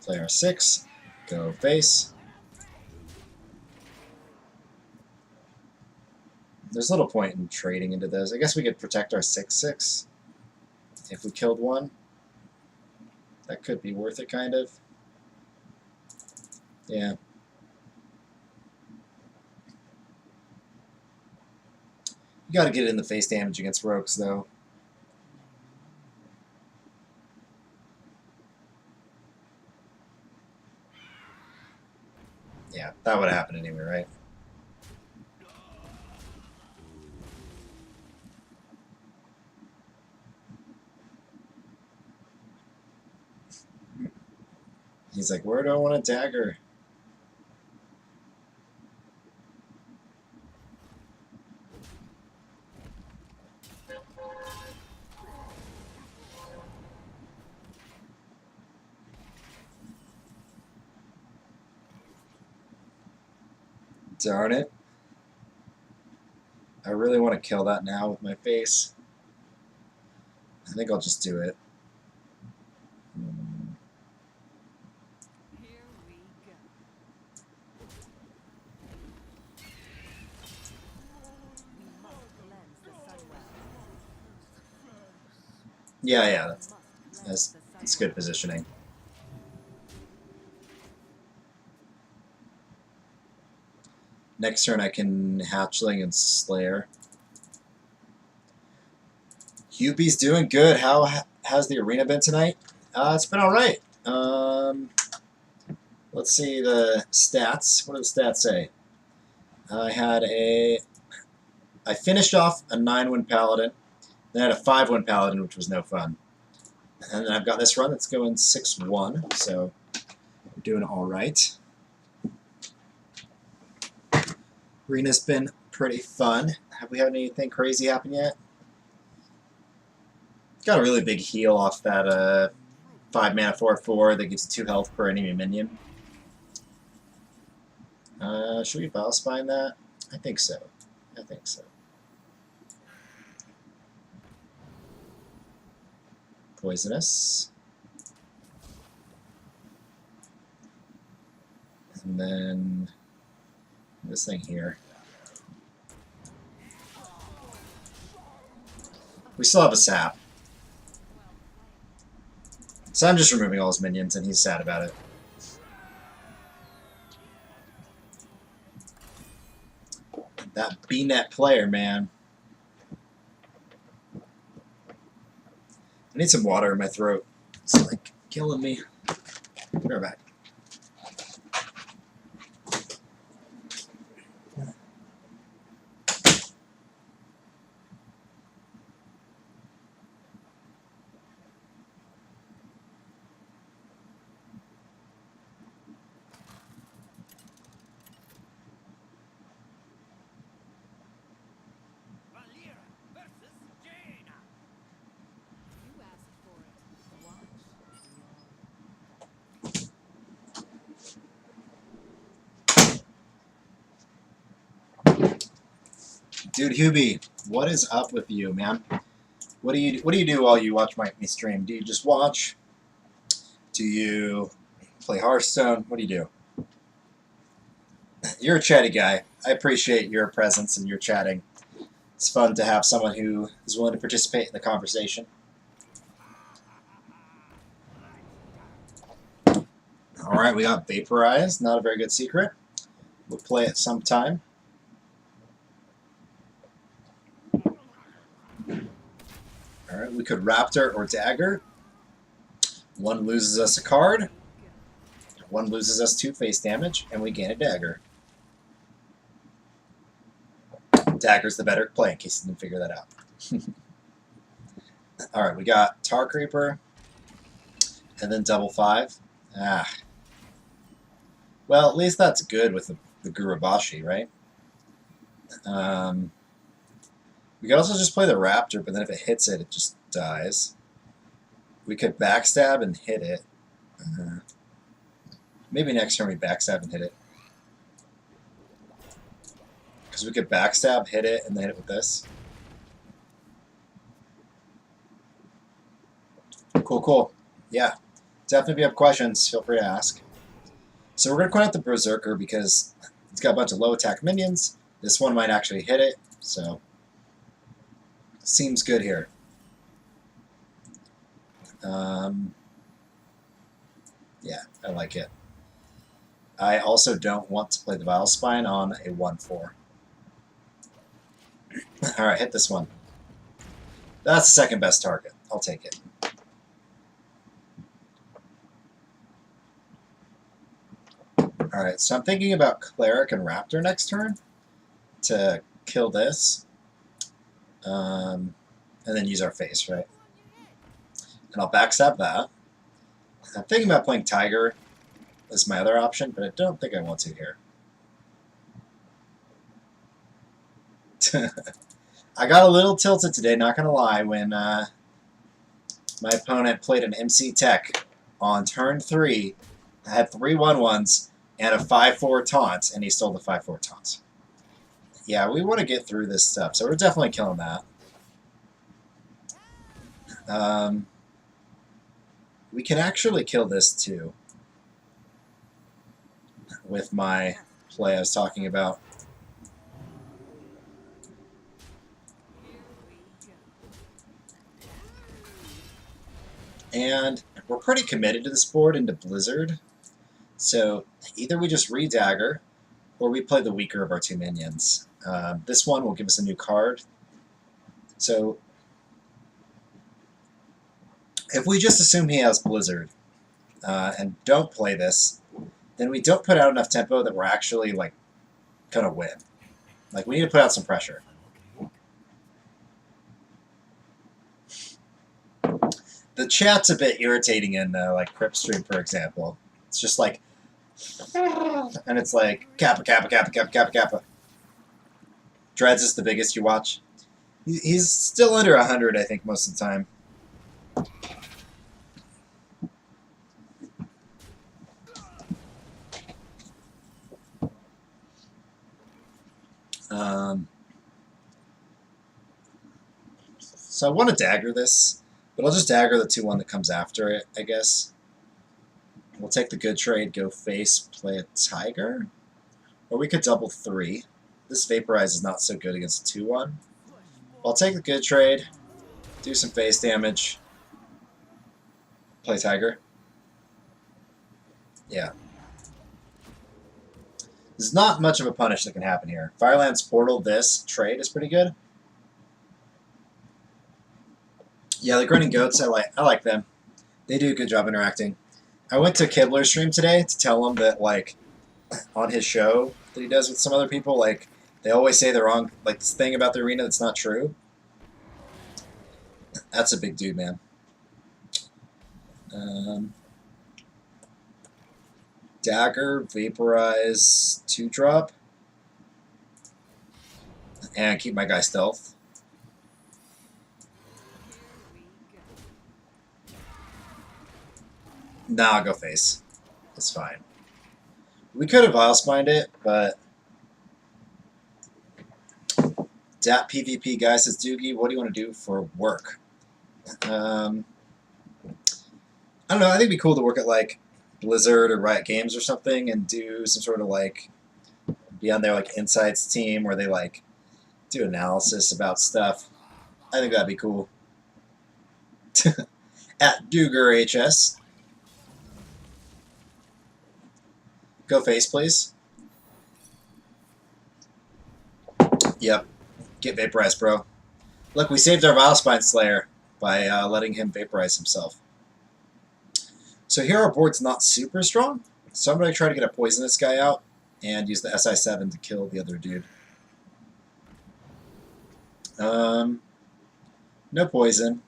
Play our 6. Go face. There's little point in trading into those. I guess we could protect our 6/6 if we killed one. That could be worth it, kind of. Yeah. You gotta get in the face damage against rogues, though. Yeah, that would happen anyway, right? He's like, where do I want a dagger? Darn it. I really want to kill that now with my face. I think I'll just do it. Here we go. We must cleanse the Sunwell. Yeah, We must that's cleanse the it's good Sunwell. positioning. Next turn I can Hatchling and Slayer. Hubie's doing good. How's the arena been tonight? It's been alright. Let's see the stats. What do the stats say? I finished off a 9-win Paladin. Then I had a 5-win Paladin, which was no fun. And then I've got this run that's going 6-1, so we're doing alright. Arena's been pretty fun. Have we had anything crazy happen yet? Got a really big heal off that 5-mana 4/4 that gives 2 health per enemy minion. Should we Bowspine that? I think so. I think so. Poisonous. And then this thing here. We still have a sap. So I'm just removing all his minions and he's sad about it. That B-net player, man. I need some water in my throat. It's like killing me. Be right back. Valeera versus Jaina. You asked for it. Watch. Dude, Hubie, what is up with you, man? What do you do while you watch me stream? Do you just watch? Do you play Hearthstone? What do you do? You're a chatty guy. I appreciate your presence and your chatting. It's fun to have someone who is willing to participate in the conversation. Alright, we got Vaporize. Not a very good secret. We'll play it sometime. Alright, we could Raptor or Dagger. One loses us a card. One loses us 2 face damage, and we gain a Dagger. Dagger's the better play, in case you didn't figure that Alright, we got Tar Creeper, and then double 5. Ah. Well, at least that's good with the Gurubashi, right? We could also just play the Raptor, but then if it hits it, it just dies. We could backstab and hit it. Maybe next turn we backstab and hit it. Because we could backstab, hit it, and then hit it with this. Cool, cool. Yeah. Definitely if you have questions, feel free to ask. So we're going to quit out the Berserker because it's got a bunch of low attack minions. This one might actually hit it, so seems good here. Yeah, I like it. I also don't want to play the Vile Spine on a 1-4. Alright, hit this one. That's the second best target. I'll take it. Alright, so I'm thinking about Cleric and Raptor next turn to kill this. And then use our face, right? And I'll backstab that. I'm thinking about playing Tiger as my other option, but I don't think I want to here. I got a little tilted today, not going to lie, when my opponent played an MC Tech on turn 3, had 3 1-1s, and a 5-4 taunt, and he stole the 5-4 taunt. Yeah, we want to get through this stuff, so we're definitely killing that. We can actually kill this too with my play I was talking about. And we're pretty committed to this board into Blizzard, so either we just re-dagger or we play the weaker of our 2 minions. This one will give us a new card. So if we just assume he has Blizzard and don't play this, then we don't put out enough tempo that we're actually like gonna win. Like, we need to put out some pressure. The chat's a bit irritating in like Crypt Stream, for example. It's just like, and it's like Kappa, Kappa, Kappa, Kappa, Kappa, Kappa. Dreads is the biggest you watch. He's still under 100, I think, most of the time. So I want to dagger this, but I'll just dagger the 2-1 that comes after it, I guess. We'll take the good trade, go face, play a Tiger. Or we could double 3. This Vaporize is not so good against a 2-1. I'll take the good trade, do some face damage, play Tiger. Yeah. There's not much of a punish that can happen here. Firelands Portal, this trade is pretty good. Yeah, the Grinning Goats, I like them. They do a good job interacting. I went to Kibler's stream today to tell him that, like, on his show that he does with some other people, like, they always say the wrong, like, this thing about the arena that's not true. That's a big dude, man. Dagger, Vaporize, 2-drop. And keep my guy stealth. Nah, I'll go face. It's fine. We could have Vile Spined it, but DAP PvP guy says, Doogie, what do you want to do for work? I don't know, I think it'd be cool to work at like Blizzard or Riot Games or something and do some sort of like, be on their like insights team where they like do analysis about stuff. I think that'd be cool. At Dooger HS. Go face, please. Yep. Get vaporized, bro. Look, we saved our Vilespine Slayer by letting him vaporize himself. So here our board's not super strong, so I'm going to try to get a poisonous guy out and use the SI7 to kill the other dude. No poison.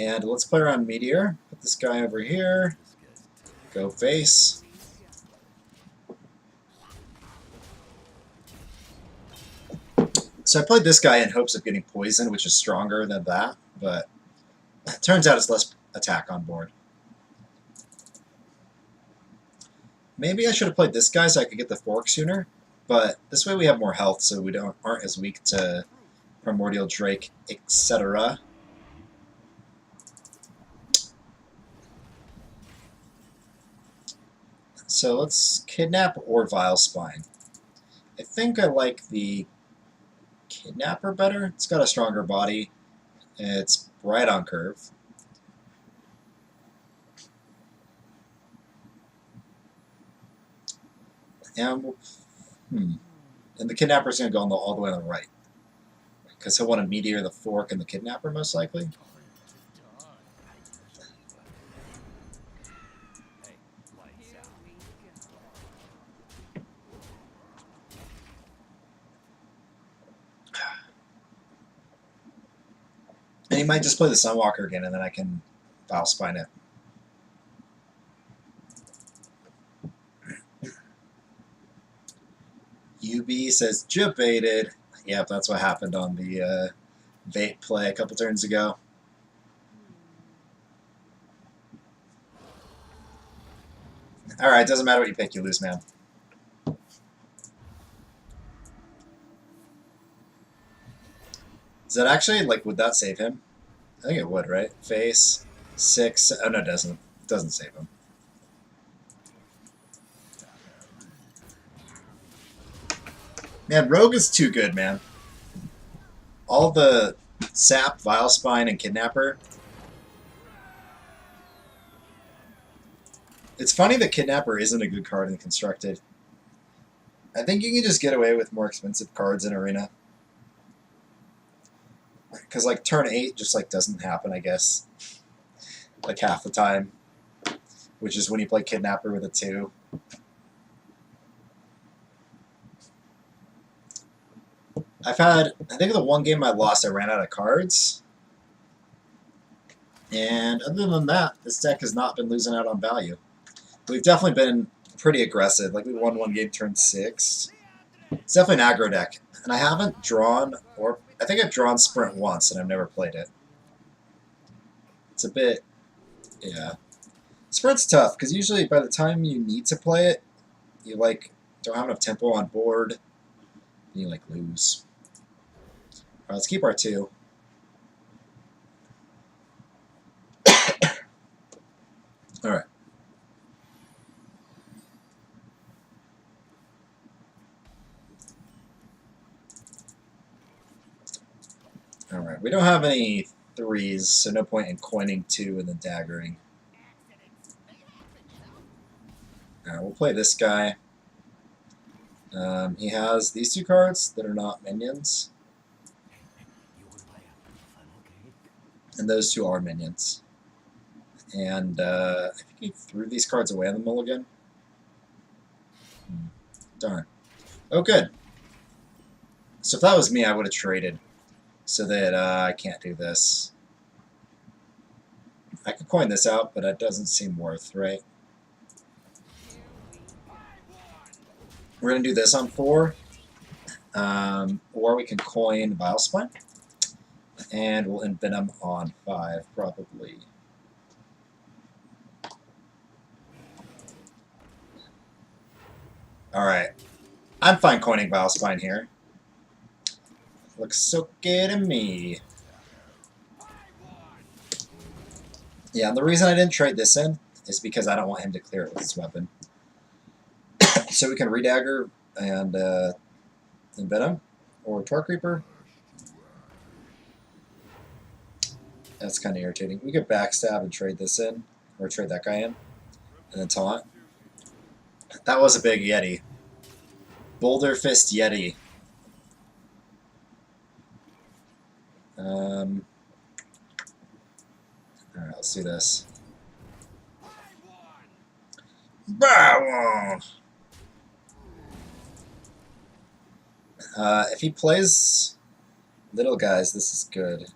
And let's play around Meteor. Put this guy over here. Go face. So I played this guy in hopes of getting poison, which is stronger than that, but it turns out it's less attack on board. Maybe I should have played this guy so I could get the fork sooner, but this way we have more health, so we aren't as weak to Primordial Drake, etc. So let's Kidnap or Vile Spine. I think I like the Kidnapper better. It's got a stronger body. It's right on curve. And the Kidnapper's going to go all the way on the right. Because he'll want to Meteor the Fork and the Kidnapper, most likely. And he might just play the Sunwalker again, and then I can Vile Spine it. UB says, "Jebaited." Yep, that's what happened on the bait play a couple turns ago. Alright, doesn't matter what you pick, you lose, man. Is that actually, like, would that save him? I think it would, right? Face, 6, oh no, it doesn't. It doesn't save him. Man, Rogue is too good, man. All the Sap, Vile Spine, and Kidnapper. It's funny that Kidnapper isn't a good card in Constructed. I think you can just get away with more expensive cards in Arena. Because, like, turn 8 just, like, doesn't happen, I guess. Like, half the time. Which is when you play Kidnapper with a 2. I think the one game I lost, I ran out of cards. And other than that, this deck has not been losing out on value. We've definitely been pretty aggressive. Like, we won one game turn 6. It's definitely an aggro deck. And I haven't drawn, or I think I've drawn Sprint once, and I've never played it. It's a bit, yeah. Sprint's tough, because usually by the time you need to play it, you, like, don't have enough tempo on board, and you, like, lose. Alright, let's keep our 2. Alright. Alright, we don't have any 3s, so no point in coining 2 and then daggering. Alright, we'll play this guy. He has these 2 cards that are not minions. And those 2 are minions. And I think he threw these cards away on the mulligan. Darn. Oh, good. So if that was me, I would have traded. So that I can't do this. I could coin this out, but it doesn't seem worth, right? We're going to do this on 4. Or we can coin Vile Spine. And we'll Envenom on 5, probably. Alright. I'm fine coining Vile Spine here. Looks okay to me. Yeah, and the reason I didn't trade this in is because I don't want him to clear it with his weapon. So we can Redagger and Envenom or Torque Reaper. That's kind of irritating. We could backstab and trade this in, or trade that guy in, and then taunt. That was a big Yeti. Boulder Fist Yeti. Alright, let's do this. If he plays little guys, this is good.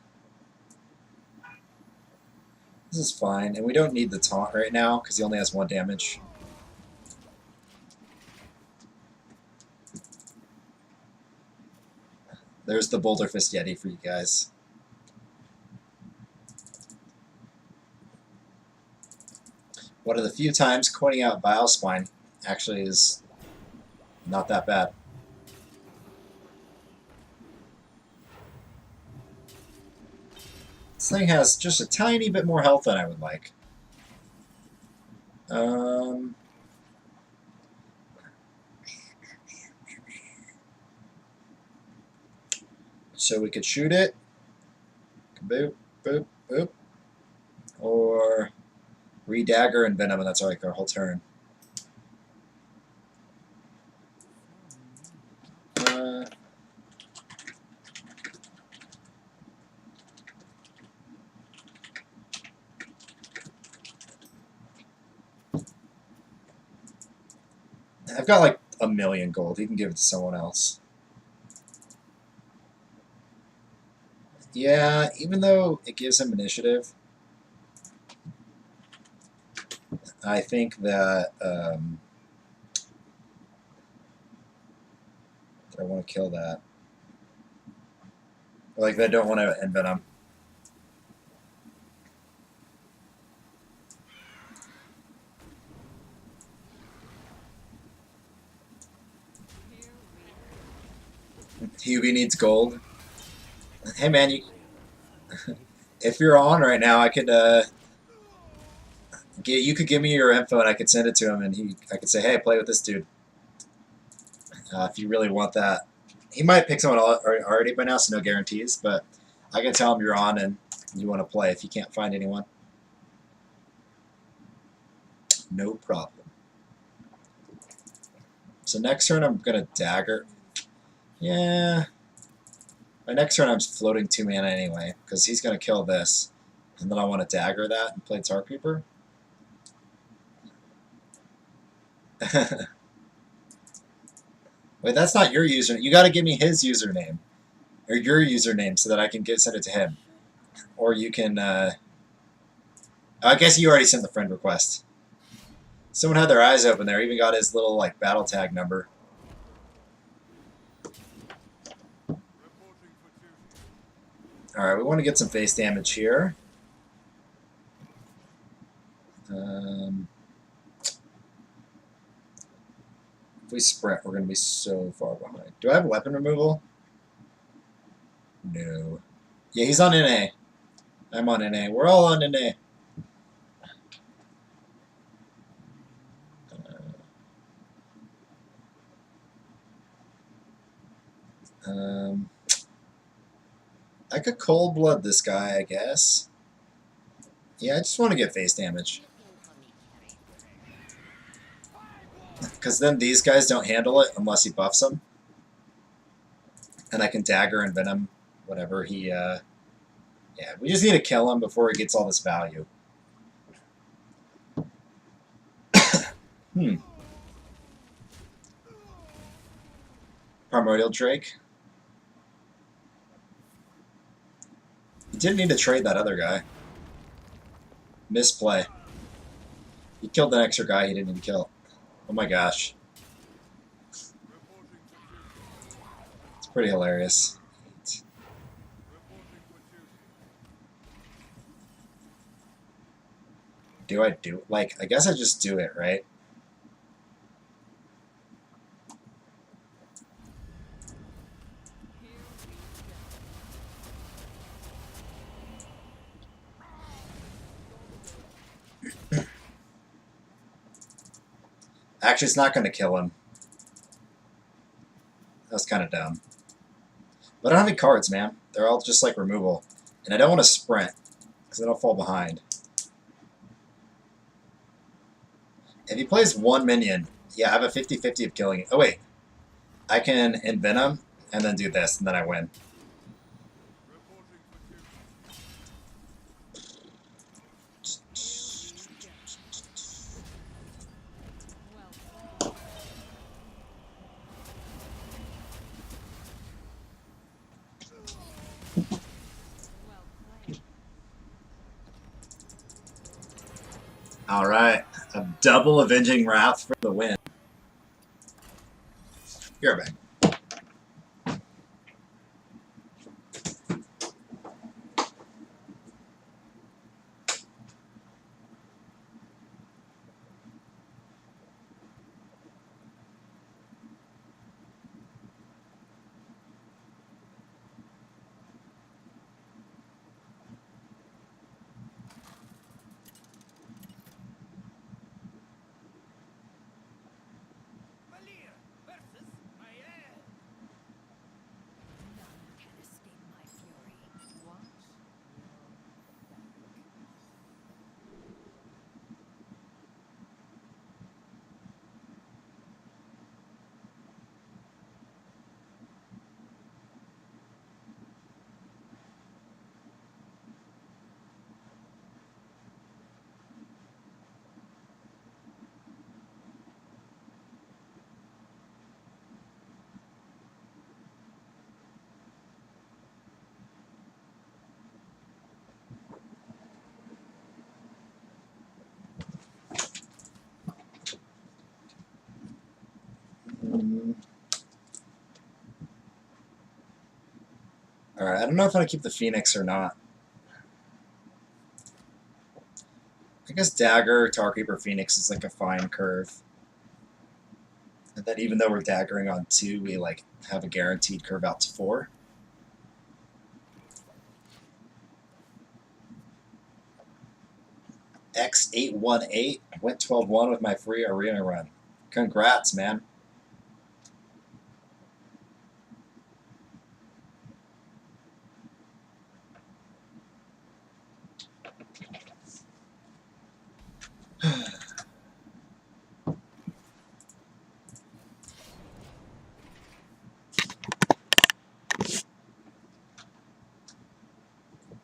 This is fine, and we don't need the taunt right now because he only has 1 damage. There's the Boulder Fist Yeti for you guys. One of the few times coining out Bile Spine actually is not that bad. This thing has just a tiny bit more health than I would like. So we could shoot it. Boop, boop, boop. Or re-dagger and venom, and that's like our whole turn. I've got like 1,000,000 gold. He can give it to someone else. Yeah, even though it gives him initiative, I think that I want to kill that. Like, I don't want to envenom. Hubie needs gold. Hey man, if you're on right now, I could you could give me your info and I could send it to him, and I could say, hey, play with this dude. If you really want that, he might pick someone already by now, so no guarantees. But I can tell him you're on and you want to play if you can't find anyone. No problem. So next turn I'm gonna dagger. Yeah. My next turn I'm floating 2 mana anyway, because he's going to kill this. And then I want to dagger that and play Tar Creeper. Wait, that's not your username. You got to give me his username. Or your username so that I can send it to him. Or you can... I guess you already sent the friend request. Someone had their eyes open there. Even got his little like battle tag number. Alright, we want to get some face damage here. If we sprint, we're going to be so far behind. Do I have weapon removal? No. Yeah, he's on NA. I'm on NA. We're all on NA. I could cold blood this guy, I guess. Yeah, I just want to get face damage. Because then these guys don't handle it unless he buffs them. And I can dagger and venom whatever he... Yeah, we just need to kill him before he gets all this value. Primordial Drake. He didn't need to trade that other guy. Misplay. He killed an extra guy he didn't need to kill. Oh my gosh. It's pretty hilarious. Do I do... Like, I guess I just do it, right? Actually, it's not going to kill him. That's kind of dumb. But I don't have any cards, man. They're all just like removal. And I don't want to sprint, because then I'll fall behind. If he plays 1 minion, yeah, I have a 50-50 of killing it. Oh, wait. I can envenom and then do this, and then I win. Alright, a double Avenging Wrath for the win. You're back. Valir versus Mael. None can escape my fury. Watch your back. Alright, I don't know if I want to keep the Phoenix or not. I guess Dagger, Tarkeeper, Phoenix is like a fine curve. And then even though we're daggering on 2, we like have a guaranteed curve out to 4. X818 went 12-1 with my free arena run. Congrats, man.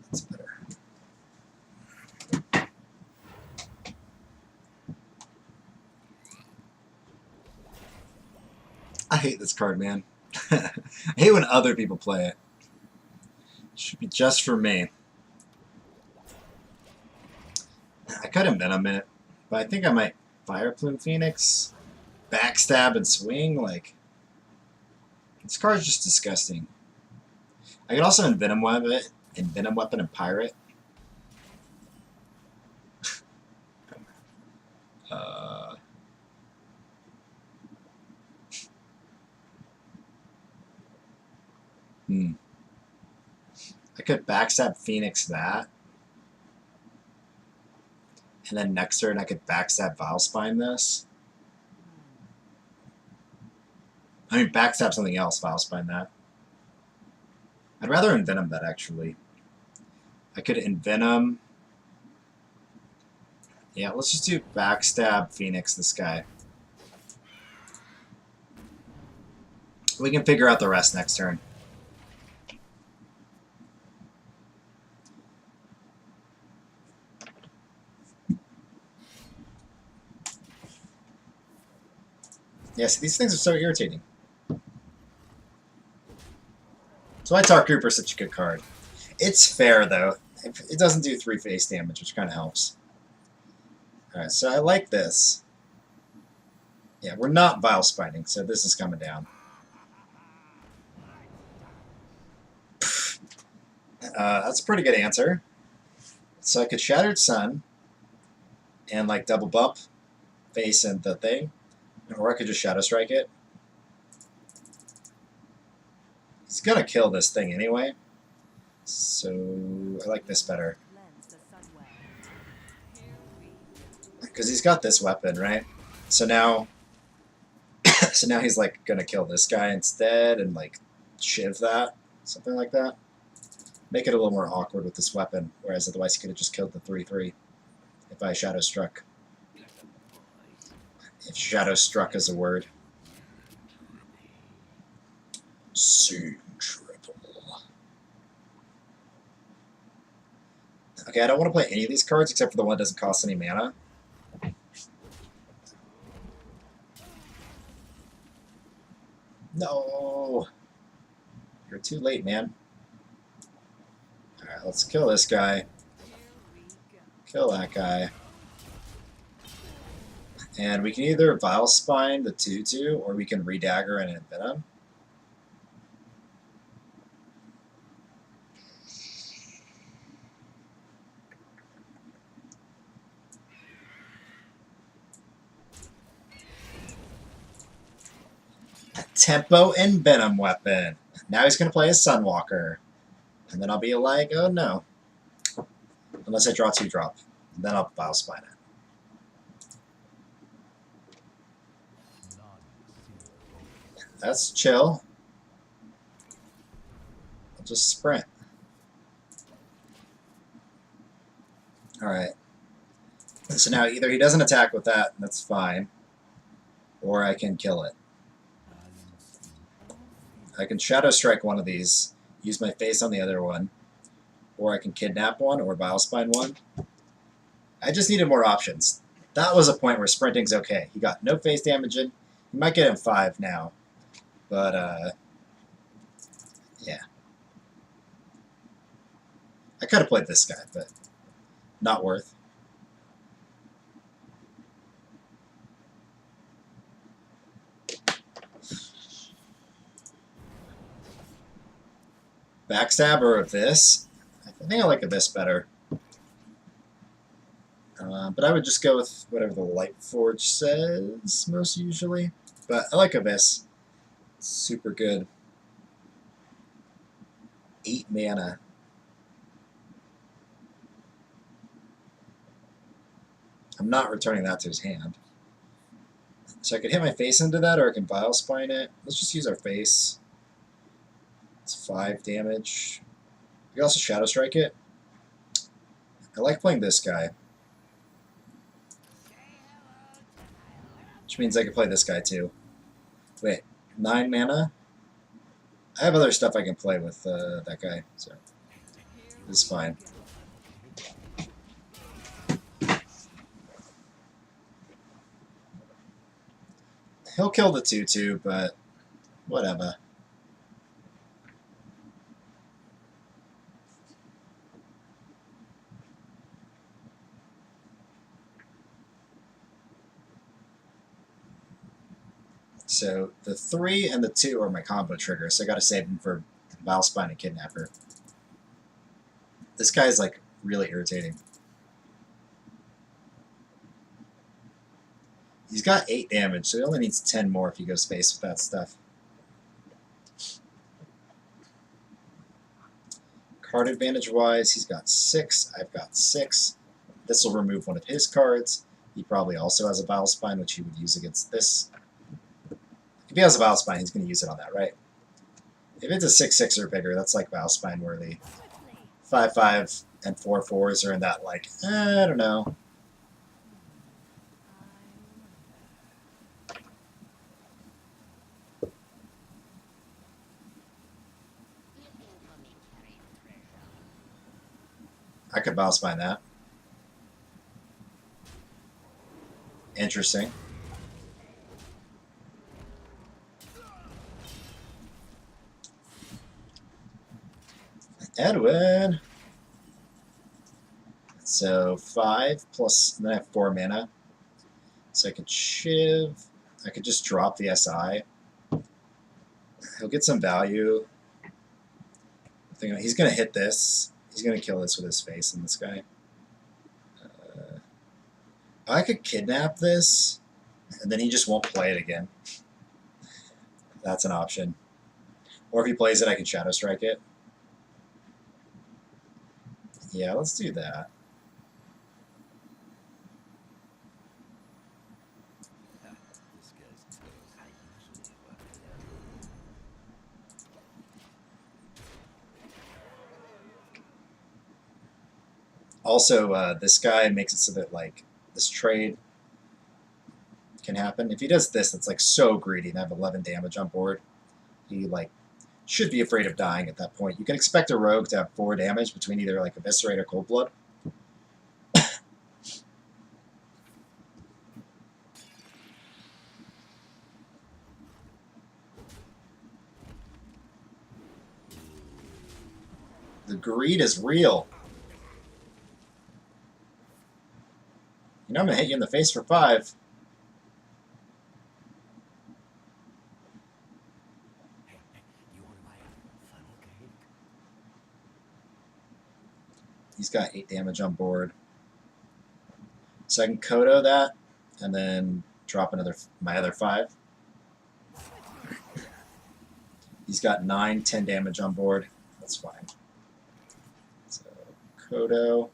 That's better. I hate this card, man. I hate when other people play it. It should be just for me. I could Envenom it, but I think I might Fire Plume Phoenix, Backstab and Swing. Like, this card's just disgusting. I could also Envenom Web it, Envenom Weapon and Pirate. I could Backstab Phoenix that. And then next turn I could Backstab Vilespine this. I mean, Backstab something else, Vilespine that. I'd rather Envenom that, actually. I could Envenom. Yeah, let's just do Backstab Phoenix this guy. We can figure out the rest next turn. Yes, these things are so irritating. So why Tarkeeper is such a good card? It's fair, though. It doesn't do 3 face damage, which kind of helps. Alright, so I like this. Yeah, we're not Vilespining, so this is coming down. That's a pretty good answer. So I could Shattered Sun and like double bump face and the thing, or I could just Shadow Strike it. He's gonna kill this thing anyway, so I like this better. Because he's got this weapon, right? So now, he's like gonna kill this guy instead and like shiv that, something like that. Make it a little more awkward with this weapon, whereas otherwise he could have just killed the 3/3 if I Shadow Struck. If Shadow Struck is a word. Soon triple. Okay, I don't want to play any of these cards except for the one that doesn't cost any mana. No! You're too late, man. Alright, let's kill this guy. Kill that guy. And we can either Vile Spine the 2/2, or we can Redagger and Envenom. Tempo and Venom weapon. Now he's going to play a Sunwalker. And then I'll be like, oh no. Unless I draw 2-drop. Then I'll Vile Spine it. That's chill. I'll just sprint. Alright. So now either he doesn't attack with that, and that's fine. Or I can kill it. I can Shadow Strike one of these, use my face on the other one, or I can Kidnap one or Vile Spine one. I just needed more options. That was a point where sprinting's okay. He got no face damage in. He might get him 5 now. But, yeah. I could have played this guy, but not worth. Backstab or Abyss? I think I like Abyss better. But I would just go with whatever the Light Forge says, most usually. But I like Abyss. Super good. 8 mana. I'm not returning that to his hand. So I could hit my face into that, or I can Vile Spine it. Let's just use our face. It's 5 damage. We can also Shadow Strike it. I like playing this guy. Which means I can play this guy too. Wait, 9 mana? I have other stuff I can play with that guy, so this is fine. He'll kill the 2/2, but whatever. So the 3 and the 2 are my combo triggers, so I gotta save them for Vile Spine and Kidnapper. This guy's like really irritating. He's got 8 damage, so he only needs 10 more if he goes face with that stuff. Card advantage wise, he's got 6, I've got 6. This will remove one of his cards. He probably also has a Vile Spine, which he would use against this. If he has a Vile Spine, he's going to use it on that, right? If it's a 6/6 or bigger, that's like Vile Spine worthy. 5/5 and 4/4s are in that, like, I don't know. I could Vile Spine that. Interesting. Edwin. So 5 plus, and then I have 4 mana. So I could Shiv. I could just drop the SI. He'll get some value. He's going to hit this. He's going to kill this with his face in this guy. I could Kidnap this, and then he just won't play it again. That's an option. Or if he plays it, I can Shadow Strike it. Yeah, let's do that. Also, this guy makes it so that, like, this trade can happen. If he does this, that's, like, so greedy, and I have 11 damage on board. He, like, should be afraid of dying at that point. You can expect a rogue to have 4 damage between either, like, Eviscerate or Cold Blood. The greed is real. You know I'm going to hit you in the face for 5. He's got 8 damage on board. So I can Kodo that, and then drop my other 5. He's got 9, 10 damage on board. That's fine. So Kodo.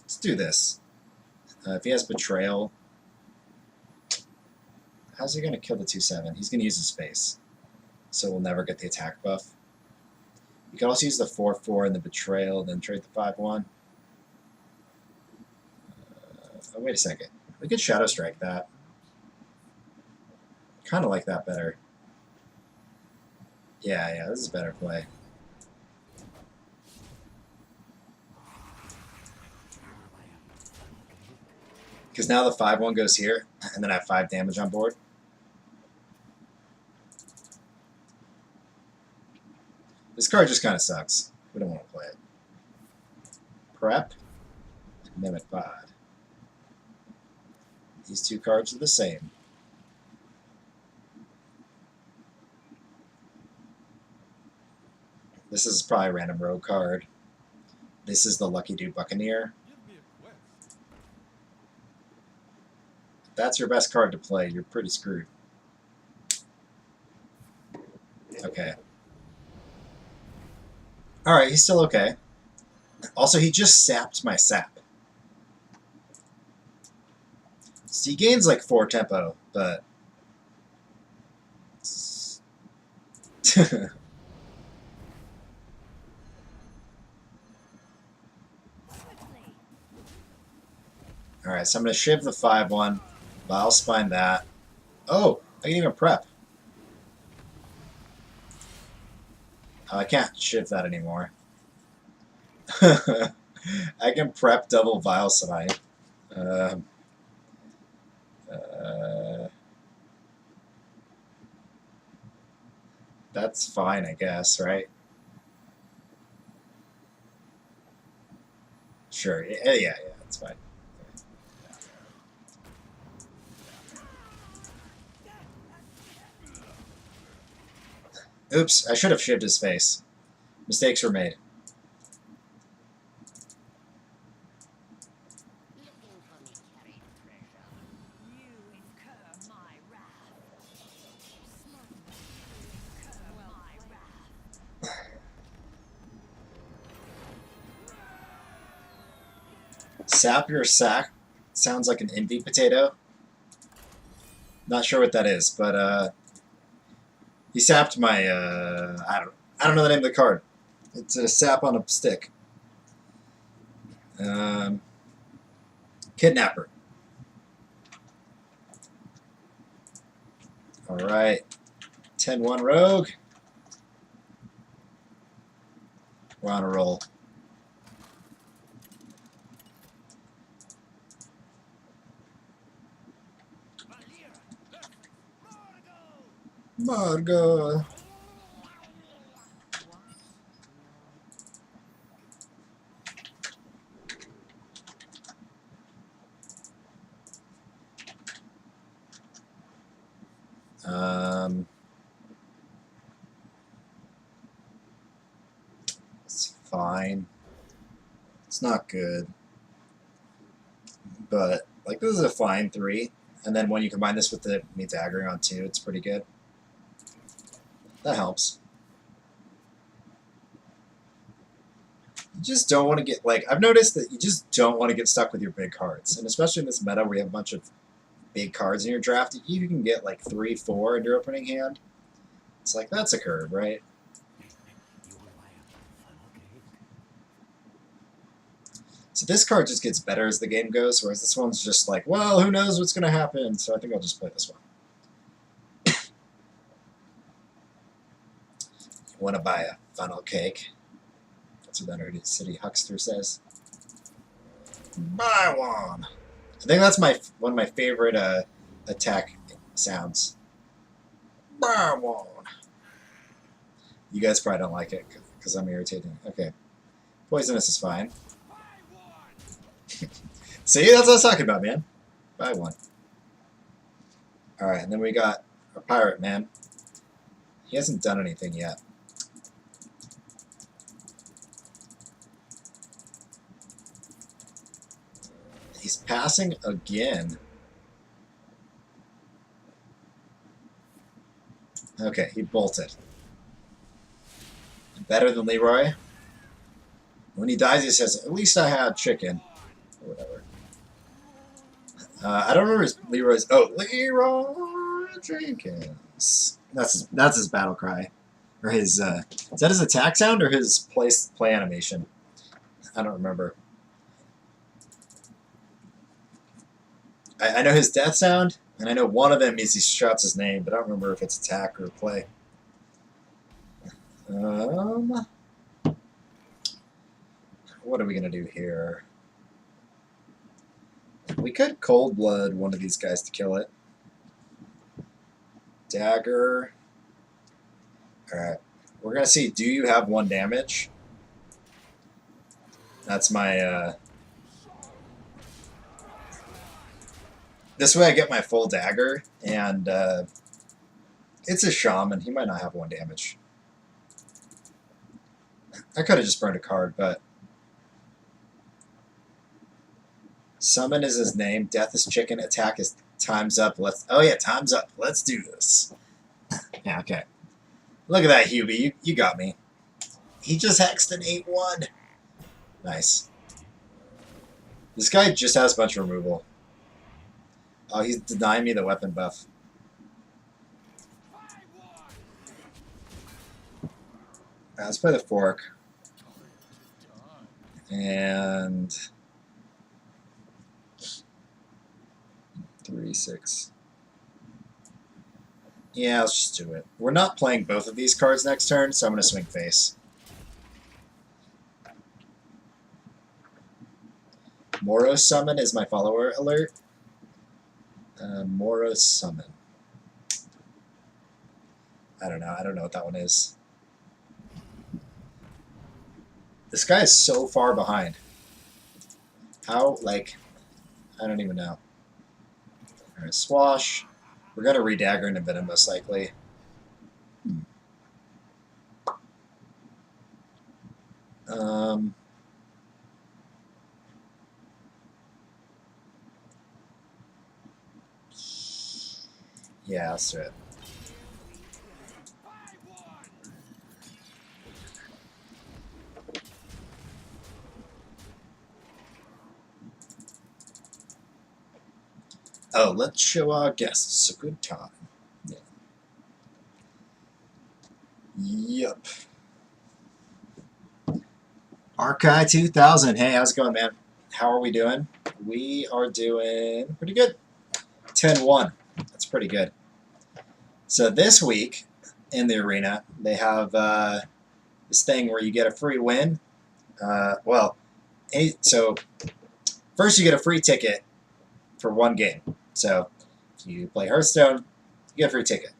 Let's do this. If he has Betrayal, how's he going to kill the 2/7? He's going to use his space, so we'll never get the attack buff. You can also use the 4/4 and the Betrayal, then trade the 5/1. Oh, wait a second. We could Shadow Strike that. Kind of like that better. Yeah, this is a better play. Because now the 5/1 goes here, and then I have 5 damage on board. This card just kind of sucks. We don't want to play it. Prep. Mimic Pod. These 2 cards are the same. This is probably a random rogue card. This is the Lucky Dude Buccaneer. If that's your best card to play, you're pretty screwed. Okay. Alright, he's still okay. Also, he just sapped my sap. So he gains like 4 tempo, but... Alright, so I'm going to Shiv the 5/1. Vile Spine that. Oh, I can even prep. I can't Shiv that anymore. I can prep double Vile Spine. That's fine, I guess, right? Sure. Yeah, that's fine. Oops, I should have shivved his face. Mistakes were made. Sap your sack sounds like an envy potato. Not sure what that is, but he sapped my I don't know the name of the card. It's a sap on a stick. Kidnapper. All right, 10/1 rogue. We're on a roll. Margot. It's fine. It's not good. But, like, this is a fine 3. And then when you combine this with the me daggering on 2, it's pretty good. That helps. You just don't want to get, like, I've noticed that you just don't want to get stuck with your big cards. And especially in this meta where you have a bunch of big cards in your draft, you can get, like, 3, 4 in your opening hand. It's like, that's a curve, right? So this card just gets better as the game goes, whereas this one's just like, well, who knows what's going to happen, so I think I'll just play this one. You want to buy a funnel cake? That's what Underrated City Huckster says. Buy one! I think that's one of my favorite attack sounds. Buy one! You guys probably don't like it, because I'm irritating. Okay. Poisonous is fine. See, that's what I was talking about, man. Buy one. Alright, and then we got our pirate man. He hasn't done anything yet. He's passing again. Okay, he bolted. Better than Leroy. When he dies, he says, "At least I had chicken," or whatever. I don't remember Leroy's. Oh, Leroy Jenkins. That's his battle cry, or his. Is that his attack sound or his play animation? I don't remember. I know his death sound, and I know one of them is he shouts his name, but I don't remember if it's attack or play. What are we gonna do here? We could cold blood one of these guys to kill it. Dagger. Alright. We're gonna see, do you have 1 damage? That's my this way I get my full dagger, and it's a shaman. He might not have 1 damage. I could have just burned a card, but summon is his name. Death is chicken. Attack is time's up. Oh yeah, time's up. Let's do this. Yeah, okay. Look at that, Hubie. You got me. He just hexed an 8-1. Nice. This guy just has a bunch of removal. Oh, he's denying me the weapon buff. Let's play the fork. And 3, 6. Yeah, let's just do it. We're not playing both of these cards next turn, so I'm going to swing face. Moro Summon is my follower alert. Moro Summon. I don't know. I don't know what that one is. This guy is so far behind. How, like, I don't even know. Alright, Swash. We're going to redagger into Venom, most likely. Yeah, let's do it. Oh, let's show our guests a good time. Yeah. Yep. Archive 2000. Hey, how's it going, man? How are we doing? We are doing pretty good. 10-1. That's pretty good. So this week in the arena, they have this thing where you get a free win. So first you get a free ticket for 1 game. So if you play Hearthstone, you get a free ticket.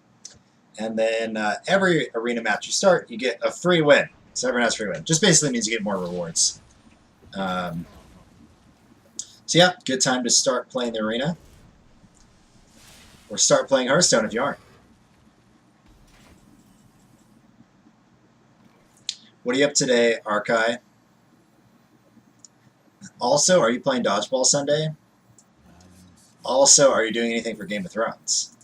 And then every arena match you start, you get a free win. So everyone has a free win. Just basically means you get more rewards. So yeah, good time to start playing the arena. Or start playing Hearthstone if you aren't. What are you up today, Arkai? Also, are you playing Dodgeball Sunday? Also, are you doing anything for Game of Thrones?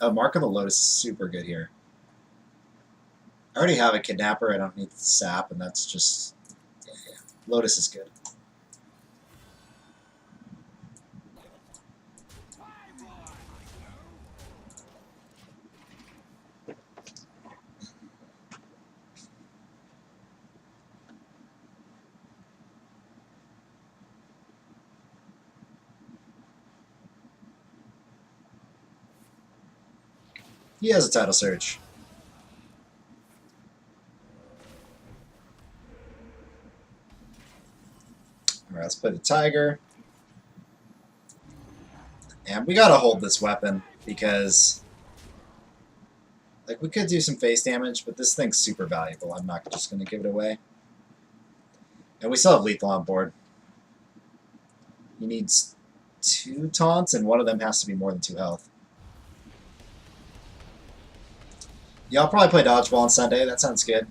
Oh, Mark of the Lotus is super good here. I already have a Kidnapper. I don't need the sap, and that's just... Yeah. Lotus is good. He has a title search. Alright, let's play the Tiger. And we gotta hold this weapon, because... Like, we could do some face damage, but this thing's super valuable. I'm not just gonna give it away. And we still have lethal on board. He needs 2 taunts, and one of them has to be more than 2 health. Yeah, I'll probably play dodgeball on Sunday. That sounds good.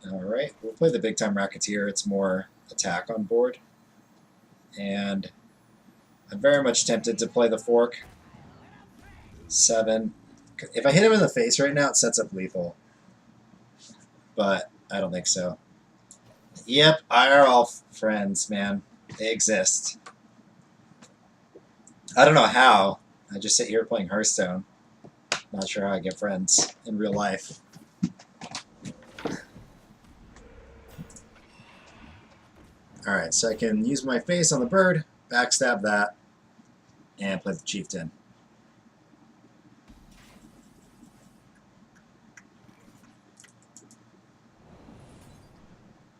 Alright, we'll play the Big Time Racketeer. It's more attack on board. And I'm very much tempted to play the Fork. 7. If I hit him in the face right now, it sets up lethal. But I don't think so. Yep, IRL friends, man. They exist. I don't know how. I just sit here playing Hearthstone. Not sure how I get friends in real life. Alright, so I can use my face on the bird, backstab that, and play the Chieftain.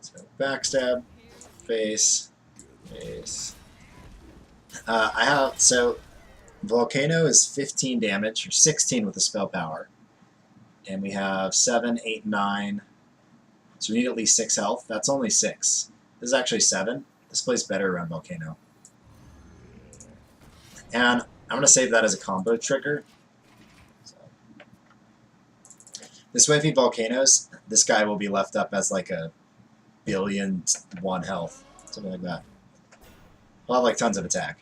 So backstab, face, face. I have, so Volcano is 15 damage, or 16 with the spell power. And we have 7, 8, 9. So we need at least 6 health. That's only 6. This is actually 7. This plays better around Volcano. And I'm going to save that as a combo trigger. So. This way, if he Volcanoes, this guy will be left up as like a 1,000,000,001 health. Something like that. We'll have like tons of attack.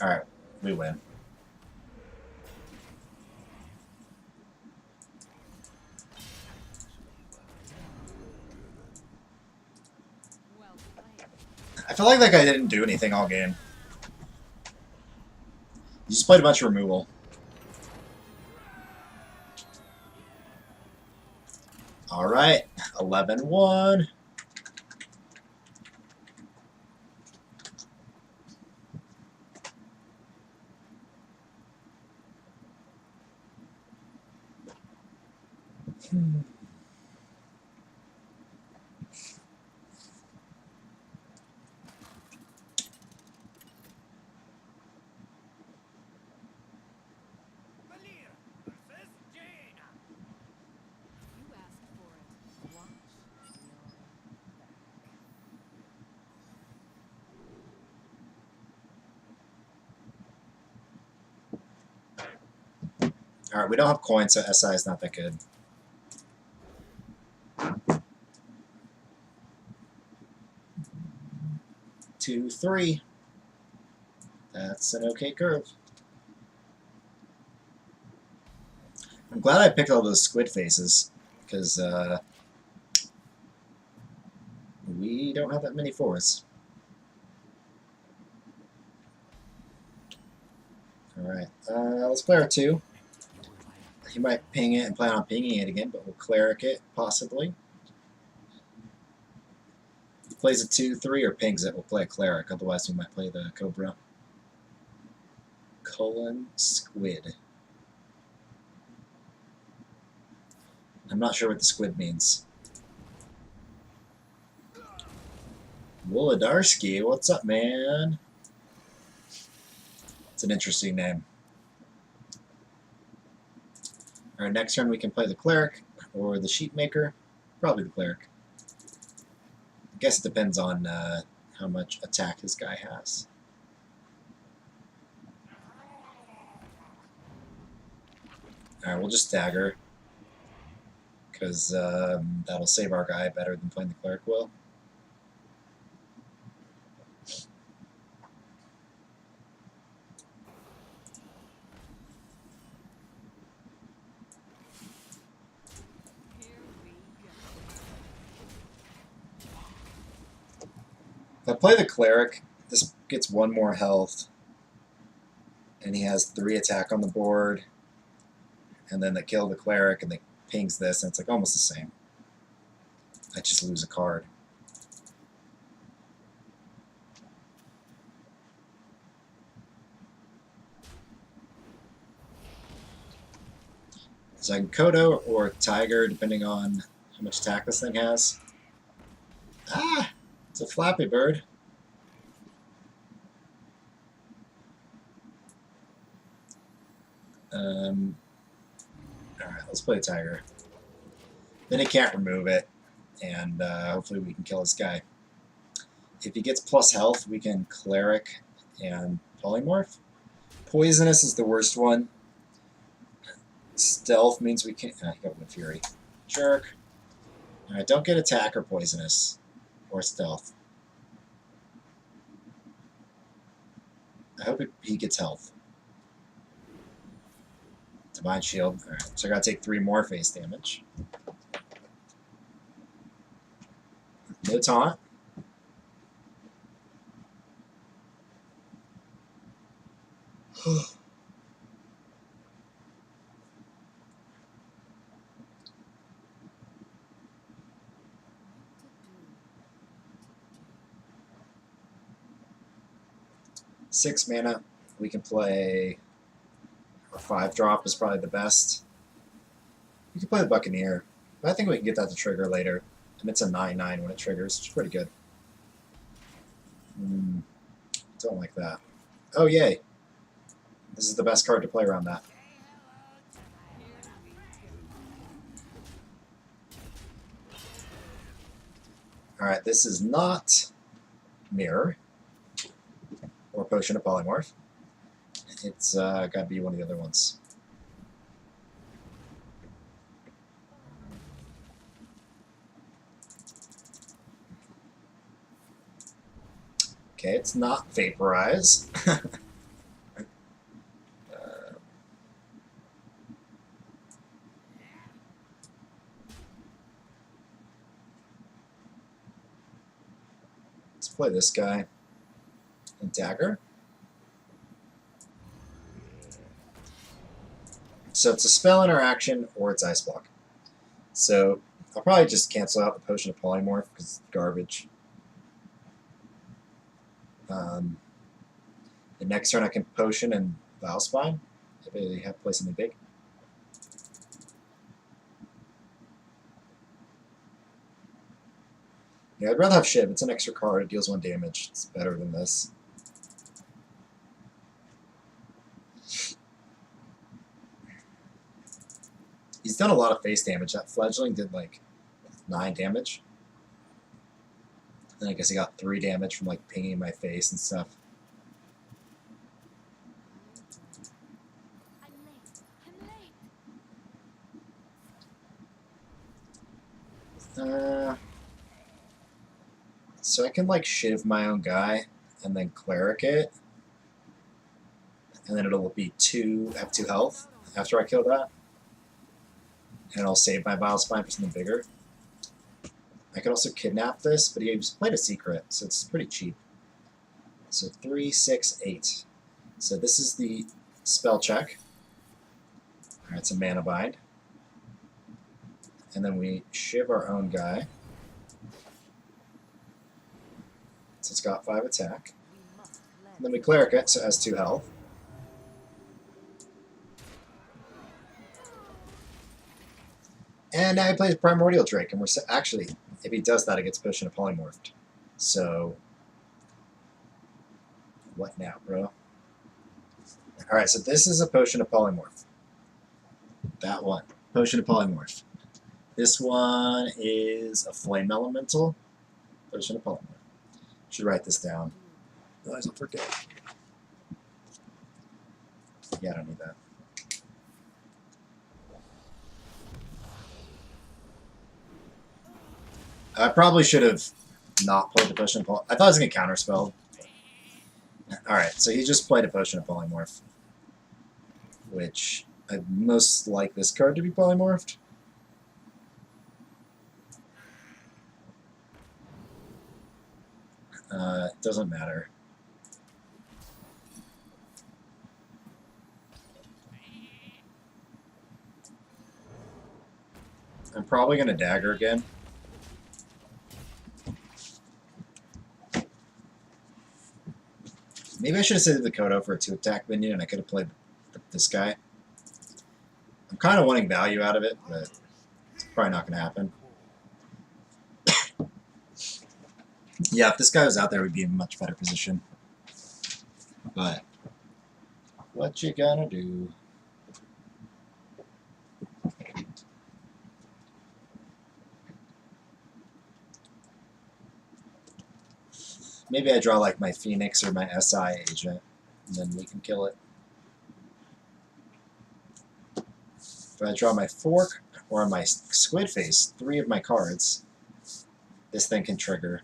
Alright, we win. Well played. I feel like that guy didn't do anything all game. He just played a bunch of removal. Alright, 11-1. Valir versus Jaina. You asked for it. Watch your back. Alright, we don't have coins, so SI is not that good. Two, 3. That's an okay curve. I'm glad I picked all those squid faces, because we don't have that many 4s. Alright, let's play our 2. He might ping it and plan on pinging it again, but we'll cleric it, possibly. If he plays a 2-3 or pings it, we'll play a cleric, otherwise we might play the Cobra. Colon squid. I'm not sure what the squid means. Wolodarski, what's up, man? It's an interesting name. Alright, next turn we can play the cleric or the sheepmaker. Probably the cleric. I guess it depends on how much attack this guy has. Alright, we'll just dagger. Because that'll save our guy better than playing the cleric will. Here we go. If I play the cleric, this gets 1 more health. And he has 3 attack on the board. And then they kill the cleric and they pings this, and it's like almost the same. I just lose a card. So I can Kodo or Tiger, depending on how much attack this thing has. Ah! It's a Flappy Bird. Alright, let's play Tiger. Then he can't remove it. and hopefully we can kill this guy. If he gets plus health, we can Cleric and Polymorph. Poisonous is the worst one. Stealth means we can't... he got Wind Fury. Jerk. Alright, don't get attack or poisonous. Or stealth. I hope he gets health. Divine Shield. Alright, so I gotta take 3 more face damage. No taunt. Six mana. We can play a 5-drop is probably the best. We can play the Buccaneer, but I think we can get that to trigger later. And it's a 9/9 when it triggers, which is pretty good. Don't like that. Oh, yay. This is the best card to play around that. Alright, this is not Mirror or Potion of Polymorph. It's got to be one of the other ones. Okay, it's not Vaporize. Let's play this guy. And Dagger. So it's a spell interaction or it's Ice Block. So I'll probably just cancel out the Potion of Polymorph because it's garbage. The next turn I can Potion and Valspine if they have to play something big. Yeah, I'd rather have Shiv. It's an extra card. It deals 1 damage. It's better than this. He's done a lot of face damage. That Fledgling did like 9 damage. And I guess he got 3 damage from like pinging my face and stuff. So I can like Shiv my own guy and then Cleric it. And then it'll be have 2 health after I kill that. And I'll save my Vilespine for something bigger. I could also kidnap this, but he played a secret, so it's pretty cheap. So 3, 6, 8. So this is the spell check. Alright, it's a mana bind. And then we Shiv our own guy. So it's got 5 attack. And then we Cleric it, so it has 2 health. And now he plays Primordial Drake, and we're actually, if he does that, it gets Potion of Polymorphed. So, what now, bro? Alright, so this is a Potion of Polymorph. That one. Potion of Polymorph. This one is a Flame Elemental. Potion of Polymorph. Should write this down. Otherwise I'll forget. Yeah, I don't need that. I probably should have not played the Potion of Polymorph. I thought I was going to counterspell. Alright, so he just played a Potion of Polymorph. Which, I'd most like this card to be polymorphed. It doesn't matter. I'm probably going to Dagger again. Maybe I should have saved the Kodo for a 2-attack minion, and I could have played this guy. I'm kind of wanting value out of it, but it's probably not going to happen. Yeah, if this guy was out there, we'd be in a much better position. But what you gonna do? Maybe I draw like my Phoenix or my SI agent, and then we can kill it. If I draw my fork or my squid face, 3 of my cards, this thing can trigger.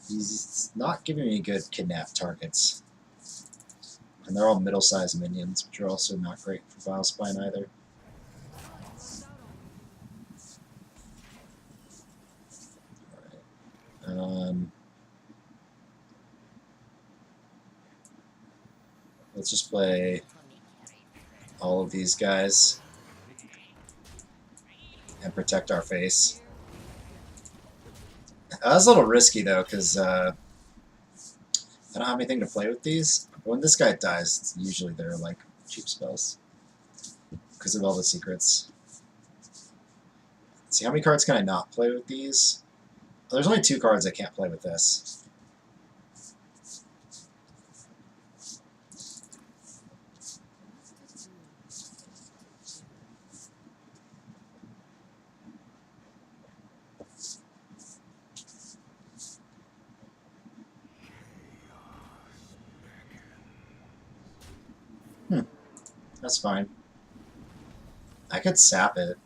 He's not giving me good kidnap targets. And they're all middle-sized minions, which are also not great for Vilespine either. Alright. Let's just play all of these guys and protect our face. That was a little risky though, because I don't have anything to play with these. When this guy dies, usually they're like cheap spells because of all the secrets. Let's see, how many cards can I not play with these? Oh, there's only 2 cards I can't play with this. That's fine. I could sap it.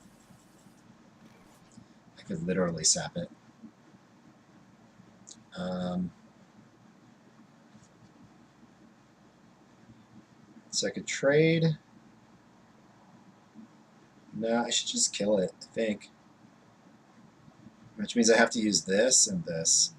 I could literally sap it. So I could trade. No, I should just kill it, I think. Which means I have to use this and this.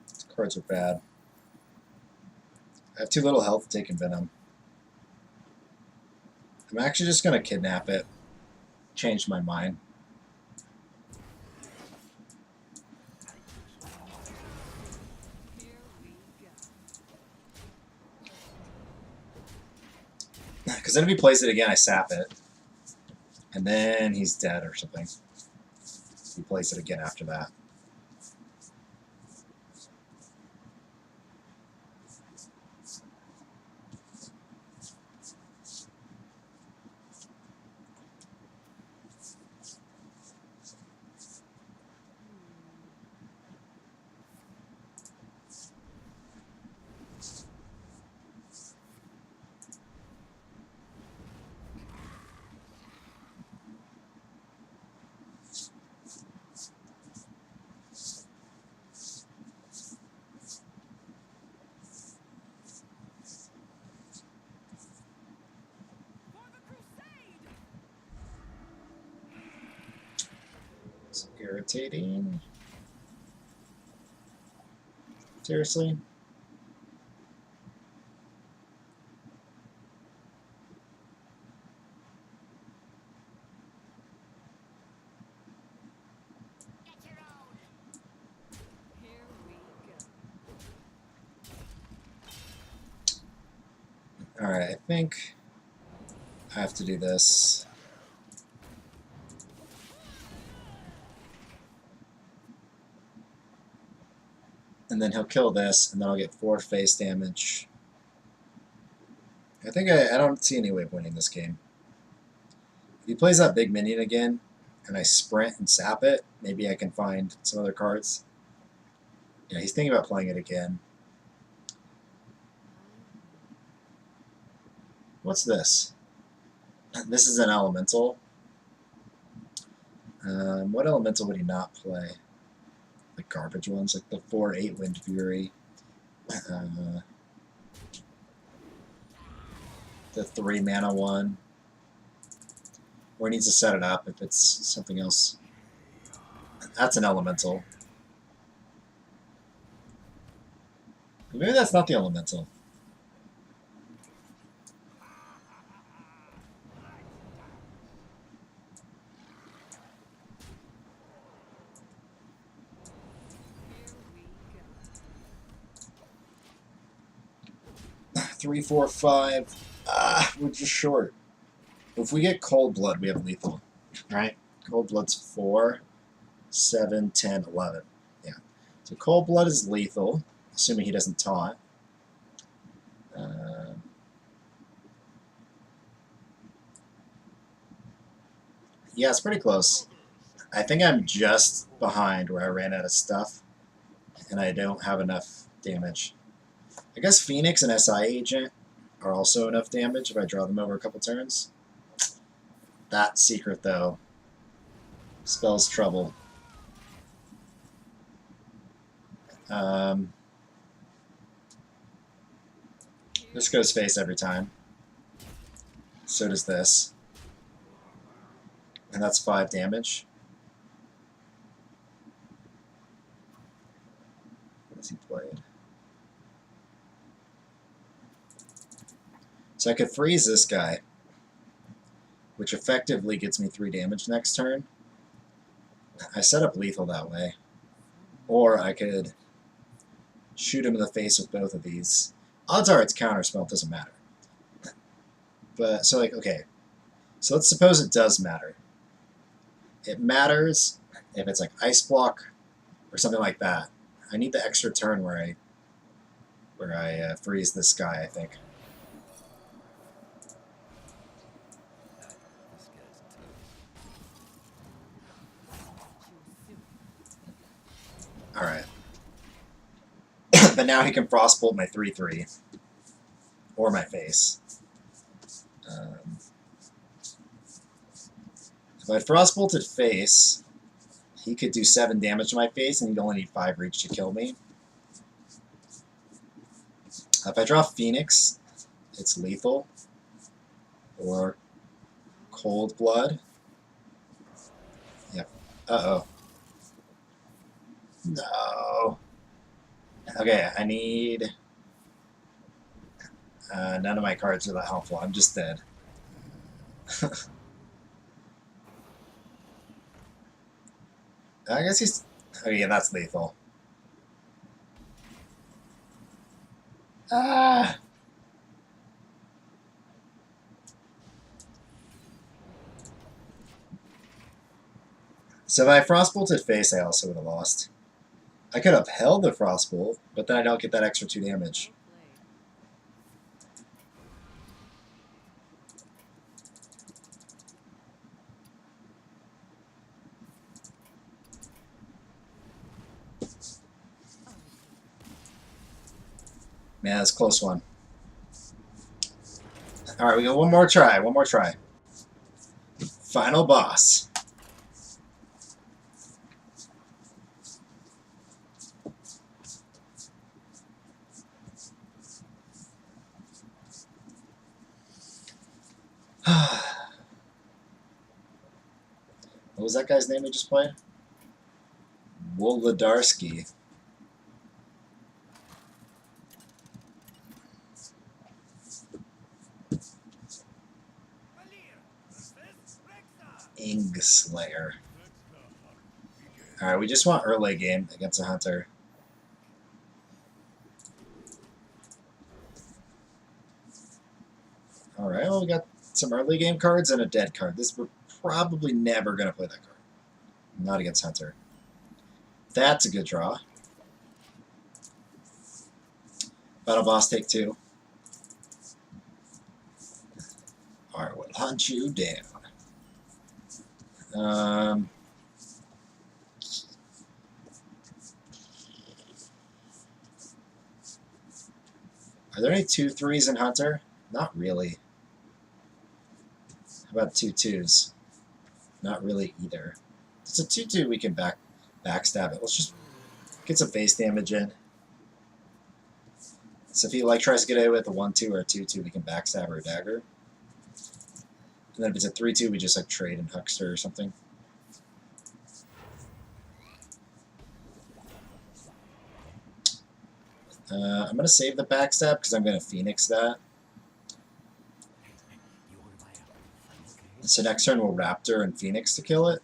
These cards are bad. I have too little health to take Venom. I'm actually just going to kidnap it. Change my mind. Because then if he plays it again, I sap it. And then he's dead or something. He plays it again after that. It's irritating. Seriously? Alright, I think I have to do this. And then he'll kill this, and then I'll get 4 face damage. I think I don't see any way of winning this game. If he plays that big minion again, and I sprint and sap it, maybe I can find some other cards. Yeah, he's thinking about playing it again. What's this? This is an elemental. What elemental would he not play? The garbage ones, like the 4/8 Wind Fury. The 3 mana one. Or he needs to set it up if it's something else. That's an elemental. Maybe that's not the elemental. Three, 4, 5. We're just short. If we get Cold Blood, we have lethal, right? Cold Blood's 4, 7, 10, 11. Yeah. So Cold Blood is lethal, assuming he doesn't taunt. Yeah, it's pretty close. I think I'm just behind where I ran out of stuff, and I don't have enough damage. I guess Phoenix and SI Agent are also enough damage if I draw them over a couple turns. That secret, though, spells trouble. This goes face every time. So does this. And that's 5 damage. What has he played? So I could freeze this guy, which effectively gets me 3 damage next turn. I set up lethal that way. Or I could shoot him in the face with both of these. Odds are it's counterspell, it doesn't matter. But, so like, okay. So let's suppose it does matter. It matters if it's like Ice Block or something like that. I need the extra turn where I freeze this guy, I think. Alright. But now he can Frostbolt my 3/3. Or my face. If I Frostbolted face, he could do 7 damage to my face, and he'd only need 5 reach to kill me. If I draw Phoenix, it's lethal. Or Cold Blood. Yep. Uh-oh. No. Okay, I need... none of my cards are that helpful. I'm just dead. I guess he's... Oh yeah, that's lethal. Ah! So if I Frostbolted face, I also would have lost. I could have held the Frostbolt, but then I don't get that extra 2 damage. Man, that's a close one. Alright, we got one more try. One more try. Final boss. What was that guy's name we just played? Wolodarski. Ingslayer. Alright, we just want early game against a hunter. Alright, well, we got some early game cards and a dead card. We're probably never going to play that card. Not against hunter. That's a good draw. Battle boss, take 2. Alright, we'll hunt you down. Are there any 2/3s in Hunter? Not really. How about 2/2s? Not really either. It's a 2/2 we can backstab it. Let's just get some face damage in. So if he tries to get away with a 1/2 or a 2/2, we can backstab or dagger. And then if it's a 3/2, we just trade in Huckster or something. I'm going to save the backstab because I'm going to Phoenix that. So next turn we'll Raptor and Phoenix to kill it.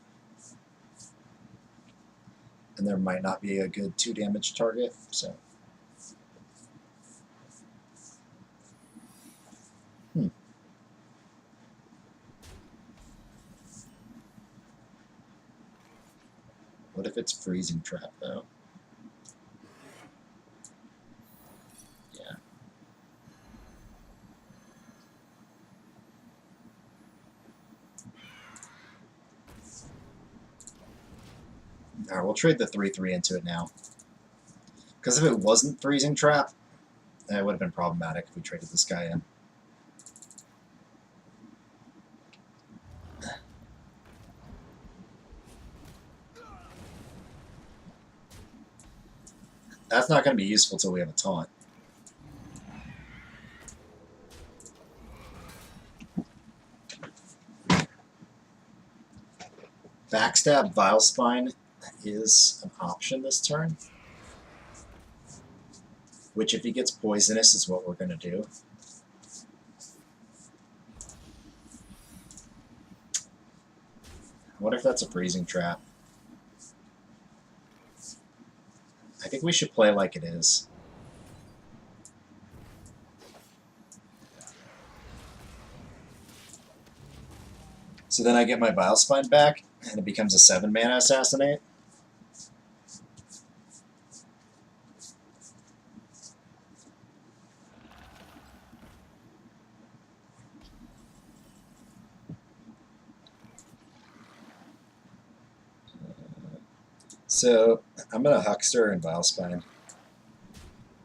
And there might not be a good 2 damage target, so. What if it's freezing trap though? Yeah. Alright, we'll trade the 3/3 into it now. Because if it wasn't freezing trap, it would have been problematic if we traded this guy in. That's not going to be useful until we have a taunt. Backstab Vilespine is an option this turn. Which, if he gets poisonous, is what we're going to do. What if that's a freezing trap? I think we should play like it is. So then I get my Vilespine back, and it becomes a 7-mana Assassinate. So I'm going to Huckster and Vilespine.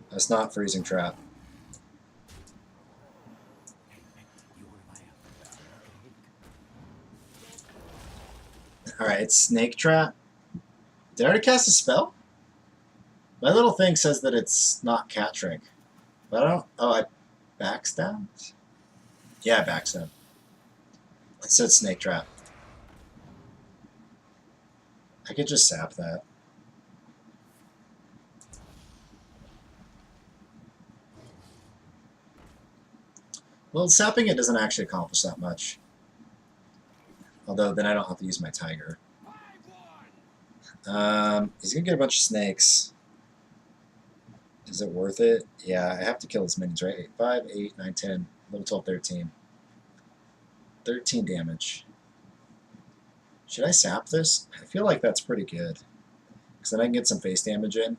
That's not freezing trap. Alright, it's Snake Trap. Did I already cast a spell? My little thing says that it's not Cat Trick. But I don't... Oh, I backstabbed? Yeah, I backstabbed. It said Snake Trap. I could just sap that. Well, sapping it doesn't actually accomplish that much. Although, then I don't have to use my Tiger. He's going to get a bunch of snakes. Is it worth it? Yeah, I have to kill his minions, right? 5, 8, 9, 10, 11, 12, 13. 13 damage. Should I sap this? I feel like that's pretty good. Because then I can get some face damage in.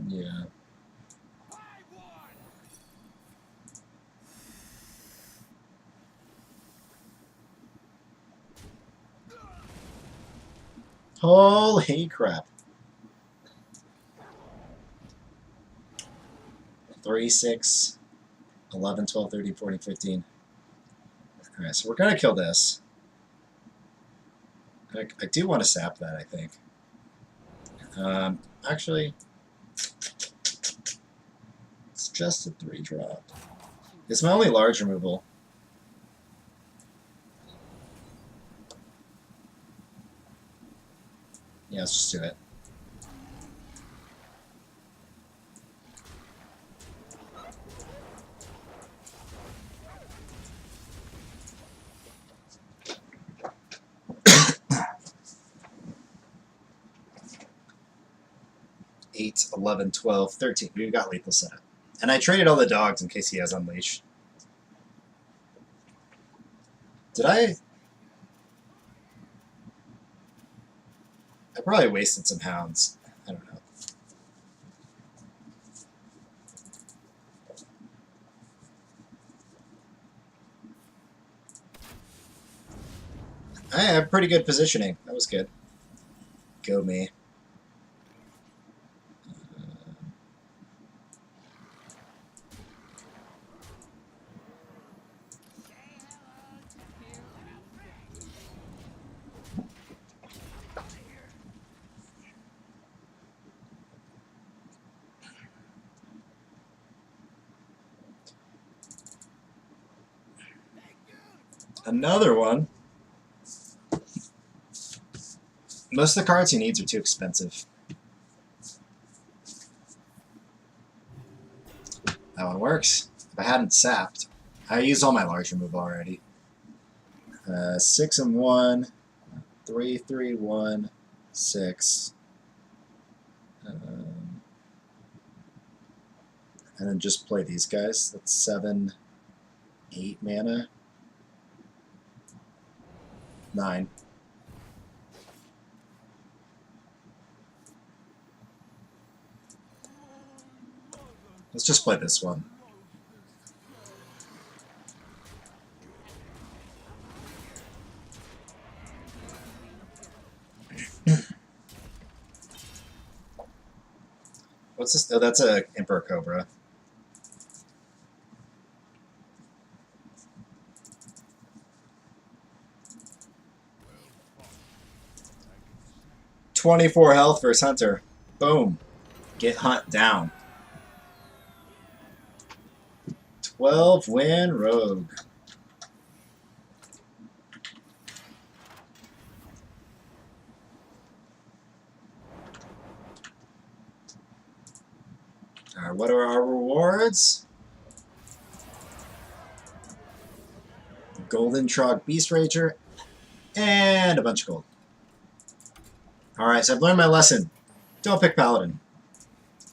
Yeah. Holy crap. 3, 6, 11, 12, 13, 14, 15. Alright, so we're going to kill this. I do want to sap that, I think. Actually, it's just a 3-drop. It's my only large removal. Yeah, let's just do it. Eight, 11, 12, 13. We've got lethal set up. And I traded all the dogs in case he has Unleash. Did I? I probably wasted some hounds. I don't know. I have pretty good positioning. That was good. Go me. Another one. Most of the cards he needs are too expensive. That one works. If I hadn't sapped, I used all my large removal already. 6 and 1, 3, 3, 1, 6. And then just play these guys. That's 7, 8 mana. 9. Let's just play this one. What's this? Oh, that's a Emperor Cobra. .24 health versus Hunter. Boom. Get Hunt down. 12 win Rogue. Alright, what are our rewards? Golden Trog Beast Rager and a bunch of gold. Alright, so I've learned my lesson. Don't pick Paladin.